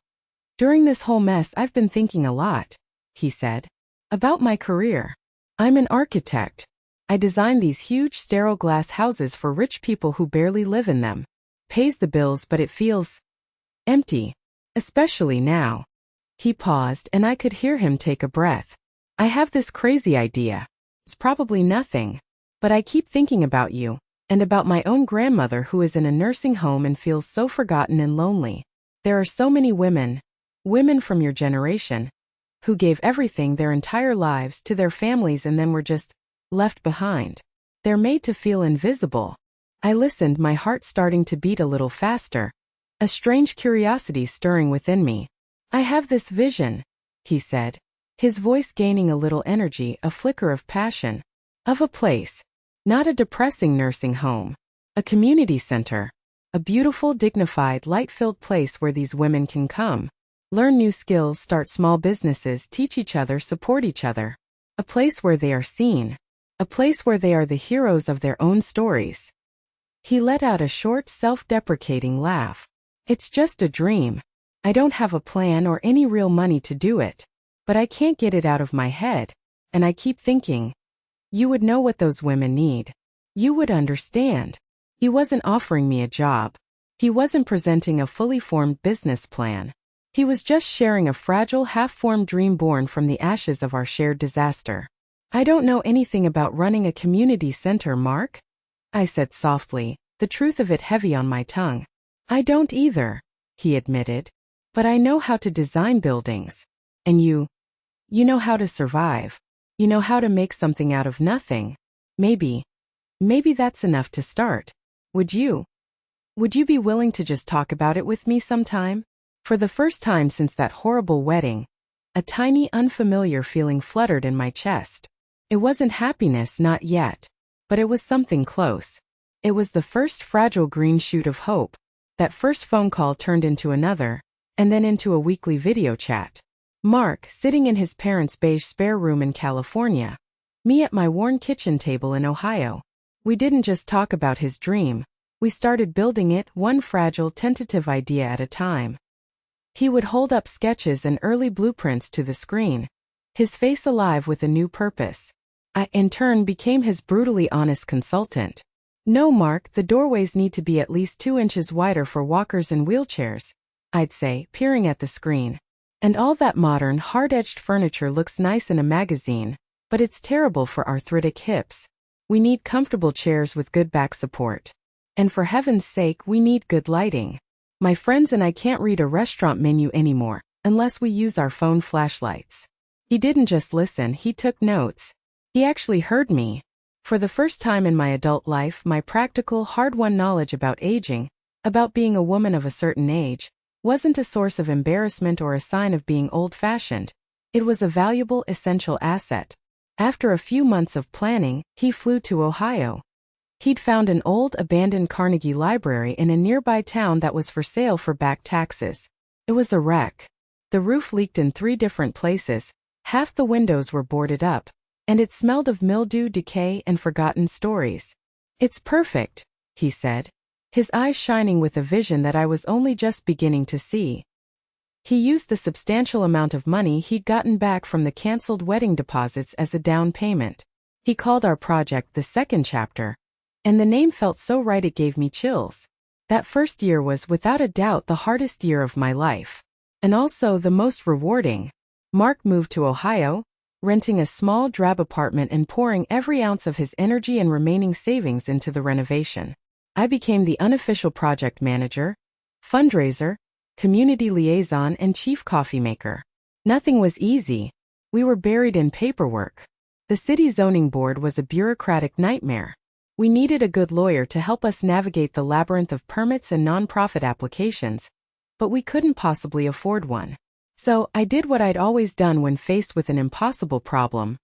during this whole mess I've been thinking a lot, he said, about my career. I'm an architect. I design these huge sterile glass houses for rich people who barely live in them. Pays the bills, but it feels empty, especially now. He paused and I could hear him take a breath. I have this crazy idea. It's probably nothing, but I keep thinking about you, and about my own grandmother who is in a nursing home and feels so forgotten and lonely. There are so many women from your generation, who gave everything, their entire lives, to their families and then were just left behind. They're made to feel invisible. I listened, my heart starting to beat a little faster, a strange curiosity stirring within me. I have this vision, he said, his voice gaining a little energy, a flicker of passion, of a place, not a depressing nursing home, a community center, a beautiful, dignified, light-filled place where these women can come, learn new skills, start small businesses, teach each other, support each other. A place where they are seen. A place where they are the heroes of their own stories. He let out a short, self-deprecating laugh. It's just a dream. I don't have a plan or any real money to do it. But I can't get it out of my head. And I keep thinking, you would know what those women need. You would understand. He wasn't offering me a job. He wasn't presenting a fully formed business plan. He was just sharing a fragile, half-formed dream born from the ashes of our shared disaster. "I don't know anything about running a community center, Mark," I said softly, the truth of it heavy on my tongue. "I don't either," he admitted. "But I know how to design buildings. And you know how to survive. You know how to make something out of nothing. Maybe that's enough to start. Would you be willing to just talk about it with me sometime?" For the first time since that horrible wedding, a tiny unfamiliar feeling fluttered in my chest. It wasn't happiness, not yet. But it was something close. It was the first fragile green shoot of hope. That first phone call turned into another, and then into a weekly video chat. Mark, sitting in his parents' beige spare room in California. Me at my worn kitchen table in Ohio. We didn't just talk about his dream. We started building it, one fragile, tentative idea at a time. He would hold up sketches and early blueprints to the screen, his face alive with a new purpose. I, in turn, became his brutally honest consultant. "No, Mark, the doorways need to be at least 2 inches wider for walkers and wheelchairs," I'd say, peering at the screen. "And all that modern, hard-edged furniture looks nice in a magazine, but it's terrible for arthritic hips. We need comfortable chairs with good back support. And for heaven's sake, we need good lighting. My friends and I can't read a restaurant menu anymore, unless we use our phone flashlights." He didn't just listen, he took notes. He actually heard me. For the first time in my adult life, my practical, hard-won knowledge about aging, about being a woman of a certain age, wasn't a source of embarrassment or a sign of being old-fashioned. It was a valuable, essential asset. After a few months of planning, he flew to Ohio. He'd found an old, abandoned Carnegie library in a nearby town that was for sale for back taxes. It was a wreck. The roof leaked in 3 different places, half the windows were boarded up, and it smelled of mildew, decay, and forgotten stories. "It's perfect," he said, his eyes shining with a vision that I was only just beginning to see. He used the substantial amount of money he'd gotten back from the canceled wedding deposits as a down payment. He called our project the second chapter. And the name felt so right it gave me chills. That first year was without a doubt the hardest year of my life. And also the most rewarding. Mark moved to Ohio, renting a small drab apartment and pouring every ounce of his energy and remaining savings into the renovation. I became the unofficial project manager, fundraiser, community liaison, and chief coffee maker. Nothing was easy. We were buried in paperwork. The city zoning board was a bureaucratic nightmare. We needed a good lawyer to help us navigate the labyrinth of permits and nonprofit applications, but we couldn't possibly afford one. So I did what I'd always done when faced with an impossible problem.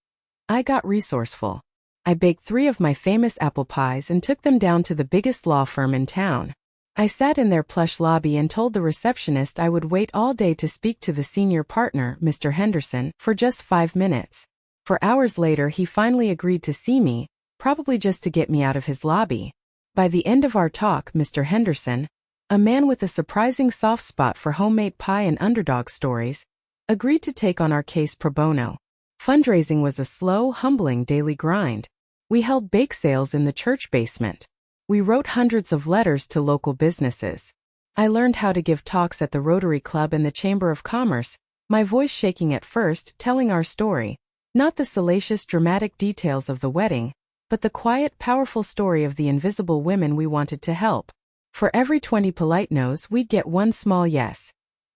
I got resourceful. I baked 3 of my famous apple pies and took them down to the biggest law firm in town. I sat in their plush lobby and told the receptionist I would wait all day to speak to the senior partner, Mr. Henderson, for just 5 minutes. For hours later, he finally agreed to see me, probably just to get me out of his lobby. By the end of our talk, Mr. Henderson, a man with a surprising soft spot for homemade pie and underdog stories, agreed to take on our case pro bono. Fundraising was a slow, humbling daily grind. We held bake sales in the church basement. We wrote hundreds of letters to local businesses. I learned how to give talks at the Rotary Club and the Chamber of Commerce, my voice shaking at first, telling our story. Not the salacious, dramatic details of the wedding, but the quiet, powerful story of the invisible women we wanted to help. For every 20 polite no's, we'd get 1 small yes.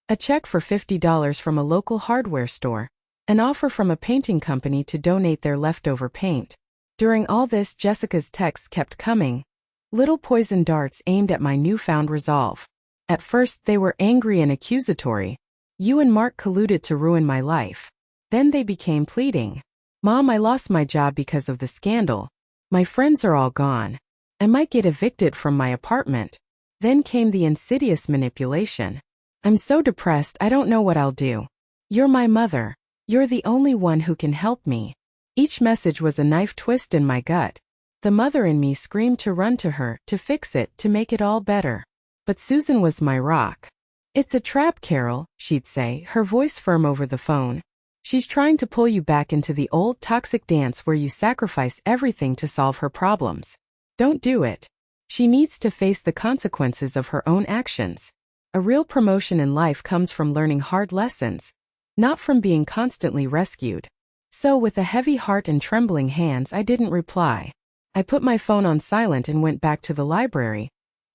A check for $50 from a local hardware store. An offer from a painting company to donate their leftover paint. During all this, Jessica's texts kept coming. Little poison darts aimed at my newfound resolve. At first, they were angry and accusatory. "You and Mark colluded to ruin my life." Then they became pleading. "Mom, I lost my job because of the scandal. My friends are all gone. I might get evicted from my apartment." Then came the insidious manipulation. "I'm so depressed I don't know what I'll do. You're my mother. You're the only one who can help me." Each message was a knife twist in my gut. The mother in me screamed to run to her, to fix it, to make it all better. But Susan was my rock. "It's a trap, Carol," she'd say, her voice firm over the phone. "She's trying to pull you back into the old toxic dance where you sacrifice everything to solve her problems. Don't do it. She needs to face the consequences of her own actions. A real promotion in life comes from learning hard lessons, not from being constantly rescued. So with a heavy heart and trembling hands, I didn't reply. I put my phone on silent and went back to the library,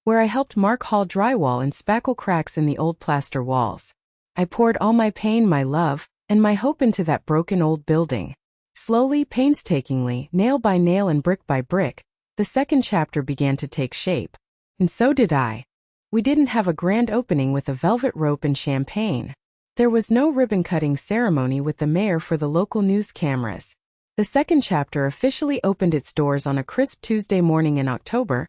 where I helped Mark haul drywall and spackle cracks in the old plaster walls. I poured all my pain, my love, and my hope into that broken old building. Slowly, painstakingly, nail by nail and brick by brick, the second chapter began to take shape. And so did I. We didn't have a grand opening with a velvet rope and champagne. There was no ribbon-cutting ceremony with the mayor for the local news cameras. The second chapter officially opened its doors on a crisp Tuesday morning in October,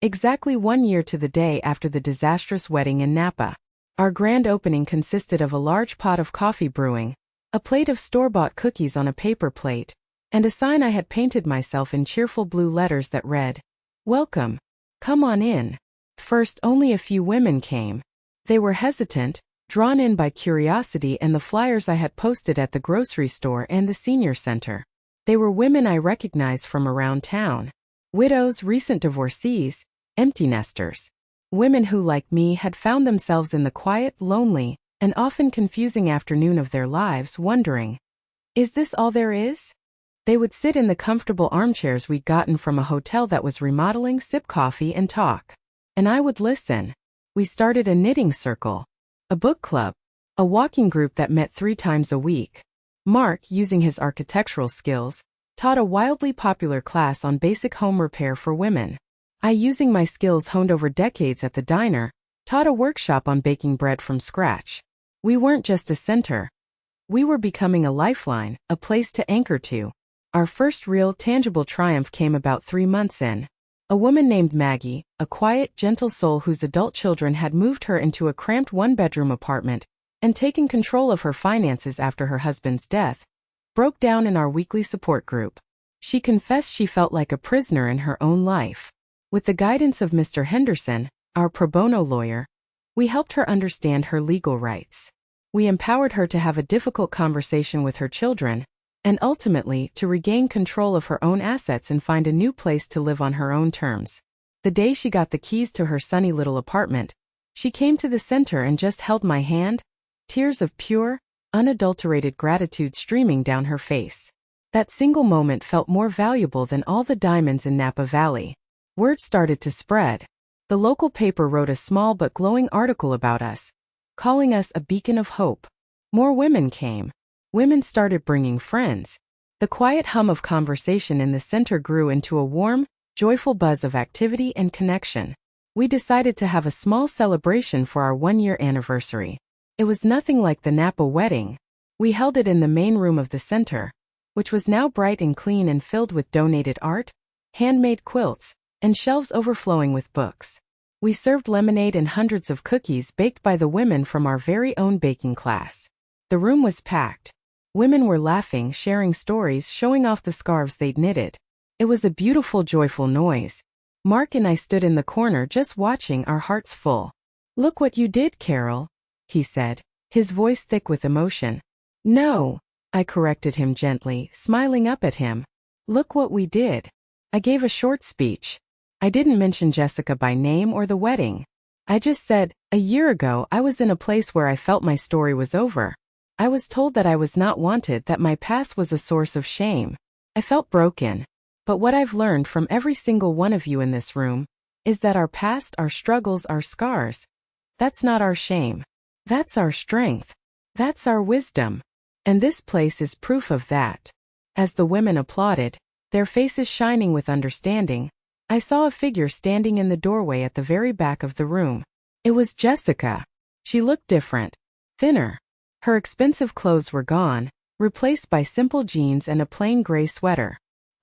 exactly 1 year to the day after the disastrous wedding in Napa. Our grand opening consisted of a large pot of coffee brewing, a plate of store-bought cookies on a paper plate, and a sign I had painted myself in cheerful blue letters that read, "Welcome. Come on in." First, only a few women came. They were hesitant, drawn in by curiosity and the flyers I had posted at the grocery store and the senior center. They were women I recognized from around town. Widows, recent divorcees, empty nesters. Women who, like me, had found themselves in the quiet, lonely, and often confusing afternoon of their lives wondering, is this all there is? They would sit in the comfortable armchairs we'd gotten from a hotel that was remodeling, sip coffee, and talk. And I would listen. We started a knitting circle, a book club, a walking group that met 3 times a week. Mark, using his architectural skills, taught a wildly popular class on basic home repair for women. I, using my skills honed over decades at the diner, taught a workshop on baking bread from scratch. We weren't just a center. We were becoming a lifeline, a place to anchor to. Our first real, tangible triumph came about 3 months in. A woman named Maggie, a quiet, gentle soul whose adult children had moved her into a cramped 1-bedroom apartment and taken control of her finances after her husband's death, broke down in our weekly support group. She confessed she felt like a prisoner in her own life. With the guidance of Mr. Henderson, our pro bono lawyer, we helped her understand her legal rights. We empowered her to have a difficult conversation with her children, and ultimately to regain control of her own assets and find a new place to live on her own terms. The day she got the keys to her sunny little apartment, she came to the center and just held my hand, tears of pure, unadulterated gratitude streaming down her face. That single moment felt more valuable than all the diamonds in Napa Valley. Word started to spread. The local paper wrote a small but glowing article about us, calling us a beacon of hope. More women came. Women started bringing friends. The quiet hum of conversation in the center grew into a warm, joyful buzz of activity and connection. We decided to have a small celebration for our 1-year anniversary. It was nothing like the Napa wedding. We held it in the main room of the center, which was now bright and clean and filled with donated art, handmade quilts, and shelves overflowing with books. We served lemonade and hundreds of cookies baked by the women from our very own baking class. The room was packed. Women were laughing, sharing stories, showing off the scarves they'd knitted. It was a beautiful, joyful noise. Mark and I stood in the corner just watching, our hearts full. "Look what you did, Carol," he said, his voice thick with emotion. "No," I corrected him gently, smiling up at him. "Look what we did." I gave a short speech. I didn't mention Jessica by name or the wedding. I just said, a year ago I was in a place where I felt my story was over. I was told that I was not wanted, that my past was a source of shame. I felt broken. But what I've learned from every single one of you in this room is that our past, our struggles, our scars, that's not our shame. That's our strength. That's our wisdom. And this place is proof of that. As the women applauded, their faces shining with understanding, I saw a figure standing in the doorway at the very back of the room. It was Jessica. She looked different, thinner. Her expensive clothes were gone, replaced by simple jeans and a plain gray sweater.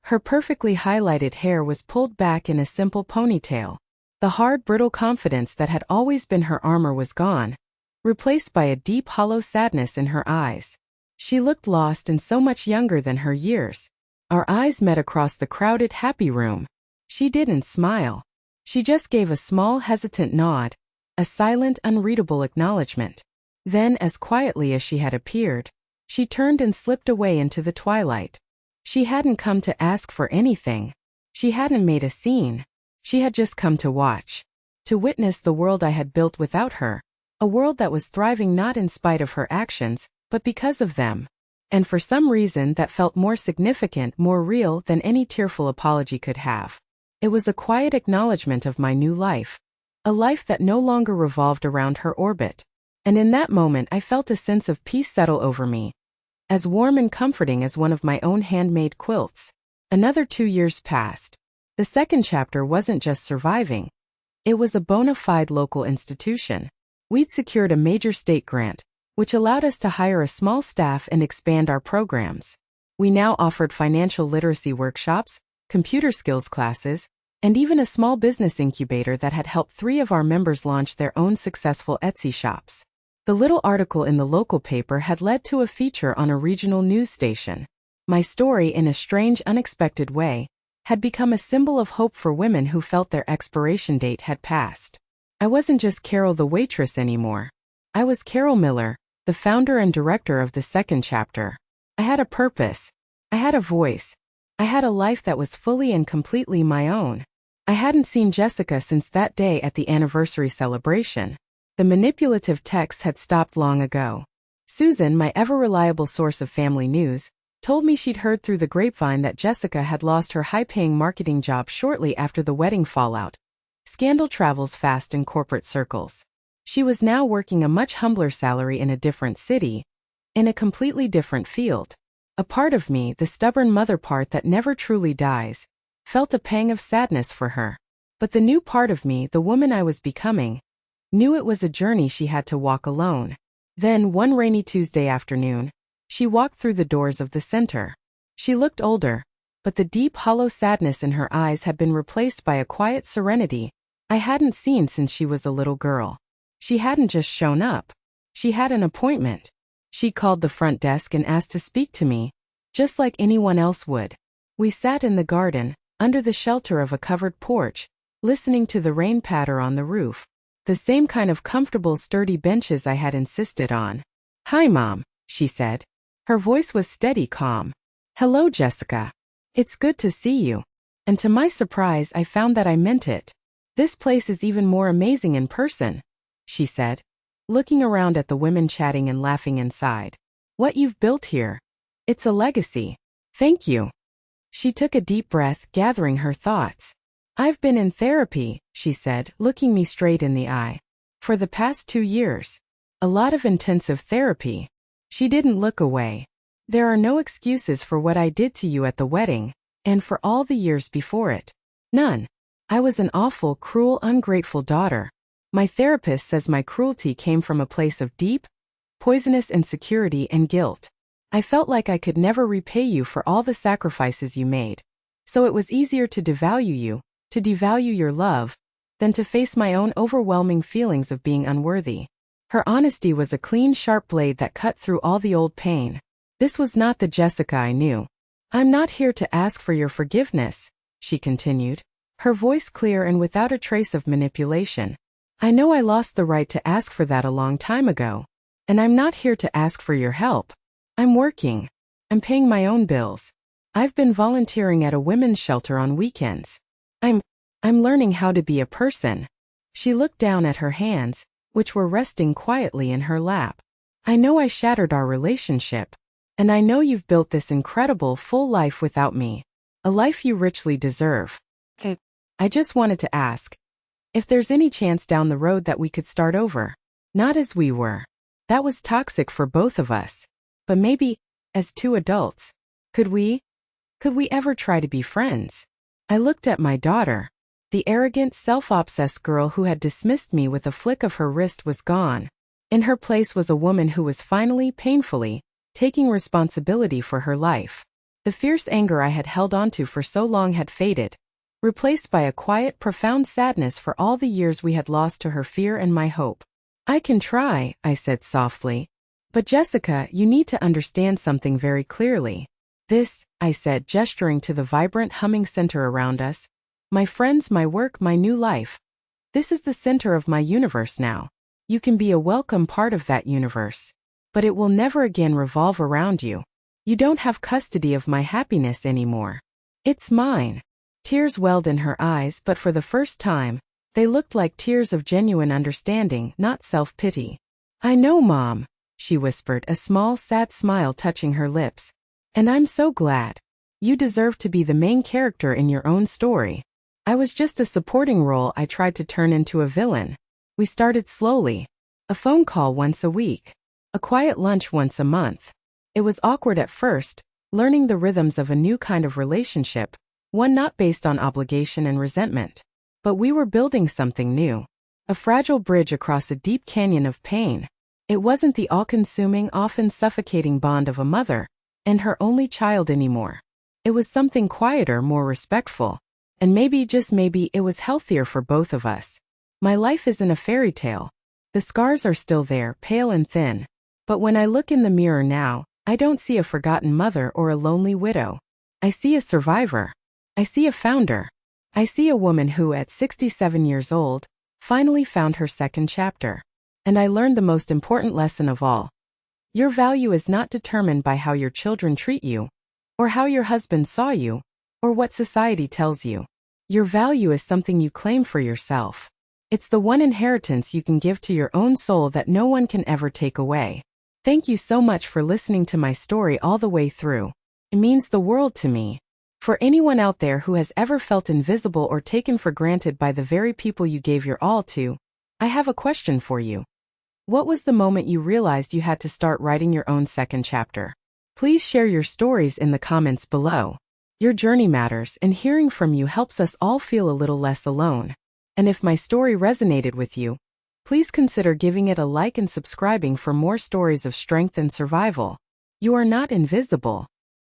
Her perfectly highlighted hair was pulled back in a simple ponytail. The hard, brittle confidence that had always been her armor was gone, replaced by a deep, hollow sadness in her eyes. She looked lost and so much younger than her years. Our eyes met across the crowded, happy room. She didn't smile. She just gave a small, hesitant nod, a silent, unreadable acknowledgement. Then, as quietly as she had appeared, she turned and slipped away into the twilight. She hadn't come to ask for anything. She hadn't made a scene. She had just come to watch. To witness the world I had built without her. A world that was thriving not in spite of her actions, but because of them. And for some reason that felt more significant, more real than any tearful apology could have. It was a quiet acknowledgement of my new life. A life that no longer revolved around her orbit. And in that moment I felt a sense of peace settle over me. As warm and comforting as one of my own handmade quilts. Another 2 years passed. The second chapter wasn't just surviving. It was a bona fide local institution. We'd secured a major state grant, which allowed us to hire a small staff and expand our programs. We now offered financial literacy workshops, computer skills classes, and even a small business incubator that had helped 3 of our members launch their own successful Etsy shops. The little article in the local paper had led to a feature on a regional news station. My story, in a strange, unexpected way, had become a symbol of hope for women who felt their expiration date had passed. I wasn't just Carol the waitress anymore. I was Carol Miller, the founder and director of the second chapter. I had a purpose. I had a voice. I had a life that was fully and completely my own. I hadn't seen Jessica since that day at the anniversary celebration. The manipulative texts had stopped long ago. Susan, my ever-reliable source of family news, told me she'd heard through the grapevine that Jessica had lost her high-paying marketing job shortly after the wedding fallout. Scandal travels fast in corporate circles. She was now working a much humbler salary in a different city, in a completely different field. A part of me, the stubborn mother part that never truly dies, felt a pang of sadness for her. But the new part of me, the woman I was becoming, knew it was a journey she had to walk alone. Then, one rainy Tuesday afternoon, she walked through the doors of the center. She looked older, but the deep, hollow sadness in her eyes had been replaced by a quiet serenity I hadn't seen since she was a little girl. She hadn't just shown up. She had an appointment. She called the front desk and asked to speak to me, just like anyone else would. We sat in the garden, under the shelter of a covered porch, listening to the rain patter on the roof. The same kind of comfortable, sturdy benches I had insisted on. "Hi, Mom," she said. Her voice was steady, calm. "Hello, Jessica. It's good to see you." And to my surprise, I found that I meant it. "This place is even more amazing in person," she said, looking around at the women chatting and laughing inside. "What you've built here. It's a legacy. Thank you." She took a deep breath, gathering her thoughts. "I've been in therapy," she said, looking me straight in the eye. "For the past 2 years. A lot of intensive therapy." She didn't look away. "There are no excuses for what I did to you at the wedding, and for all the years before it. None. I was an awful, cruel, ungrateful daughter. My therapist says my cruelty came from a place of deep, poisonous insecurity and guilt. I felt like I could never repay you for all the sacrifices you made. So it was easier to devalue you, to devalue your love, than to face my own overwhelming feelings of being unworthy." Her honesty was a clean, sharp blade that cut through all the old pain. This was not the Jessica I knew. "I'm not here to ask for your forgiveness," she continued, her voice clear and without a trace of manipulation. "I know I lost the right to ask for that a long time ago. And I'm not here to ask for your help. I'm working. I'm paying my own bills. I've been volunteering at a women's shelter on weekends. I'm learning how to be a person." She looked down at her hands, which were resting quietly in her lap. "I know I shattered our relationship. And I know you've built this incredible, full life without me. A life you richly deserve. I just wanted to ask if there's any chance down the road that we could start over. Not as we were. That was toxic for both of us. But maybe, as 2 adults, could we ever try to be friends?" I looked at my daughter. The arrogant, self-obsessed girl who had dismissed me with a flick of her wrist was gone. In her place was a woman who was finally, painfully, taking responsibility for her life. The fierce anger I had held onto for so long had faded, replaced by a quiet, profound sadness for all the years we had lost to her fear and my hope. "I can try," I said softly. "But Jessica, you need to understand something very clearly. This," I said, gesturing to the vibrant, humming center around us, "my friends, my work, my new life. This is the center of my universe now. You can be a welcome part of that universe. But it will never again revolve around you. You don't have custody of my happiness anymore. It's mine." Tears welled in her eyes, but for the first time, they looked like tears of genuine understanding, not self-pity. "I know, Mom," she whispered, a small, sad smile touching her lips. "And I'm so glad. You deserve to be the main character in your own story. I was just a supporting role I tried to turn into a villain." We started slowly. A phone call once a week. A quiet lunch once a month. It was awkward at first, learning the rhythms of a new kind of relationship, one not based on obligation and resentment. But we were building something new. A fragile bridge across a deep canyon of pain. It wasn't the all-consuming, often suffocating bond of a mother and her only child anymore. It was something quieter, more respectful. And maybe, just maybe, it was healthier for both of us. My life isn't a fairy tale. The scars are still there, pale and thin. But when I look in the mirror now, I don't see a forgotten mother or a lonely widow. I see a survivor. I see a founder. I see a woman who, at 67 years old, finally found her second chapter. And I learned the most important lesson of all. Your value is not determined by how your children treat you, or how your husband saw you, or what society tells you. Your value is something you claim for yourself. It's the one inheritance you can give to your own soul that no one can ever take away. Thank you so much for listening to my story all the way through. It means the world to me. For anyone out there who has ever felt invisible or taken for granted by the very people you gave your all to, I have a question for you. What was the moment you realized you had to start writing your own second chapter? Please share your stories in the comments below. Your journey matters, and hearing from you helps us all feel a little less alone. And if my story resonated with you, please consider giving it a like and subscribing for more stories of strength and survival. You are not invisible.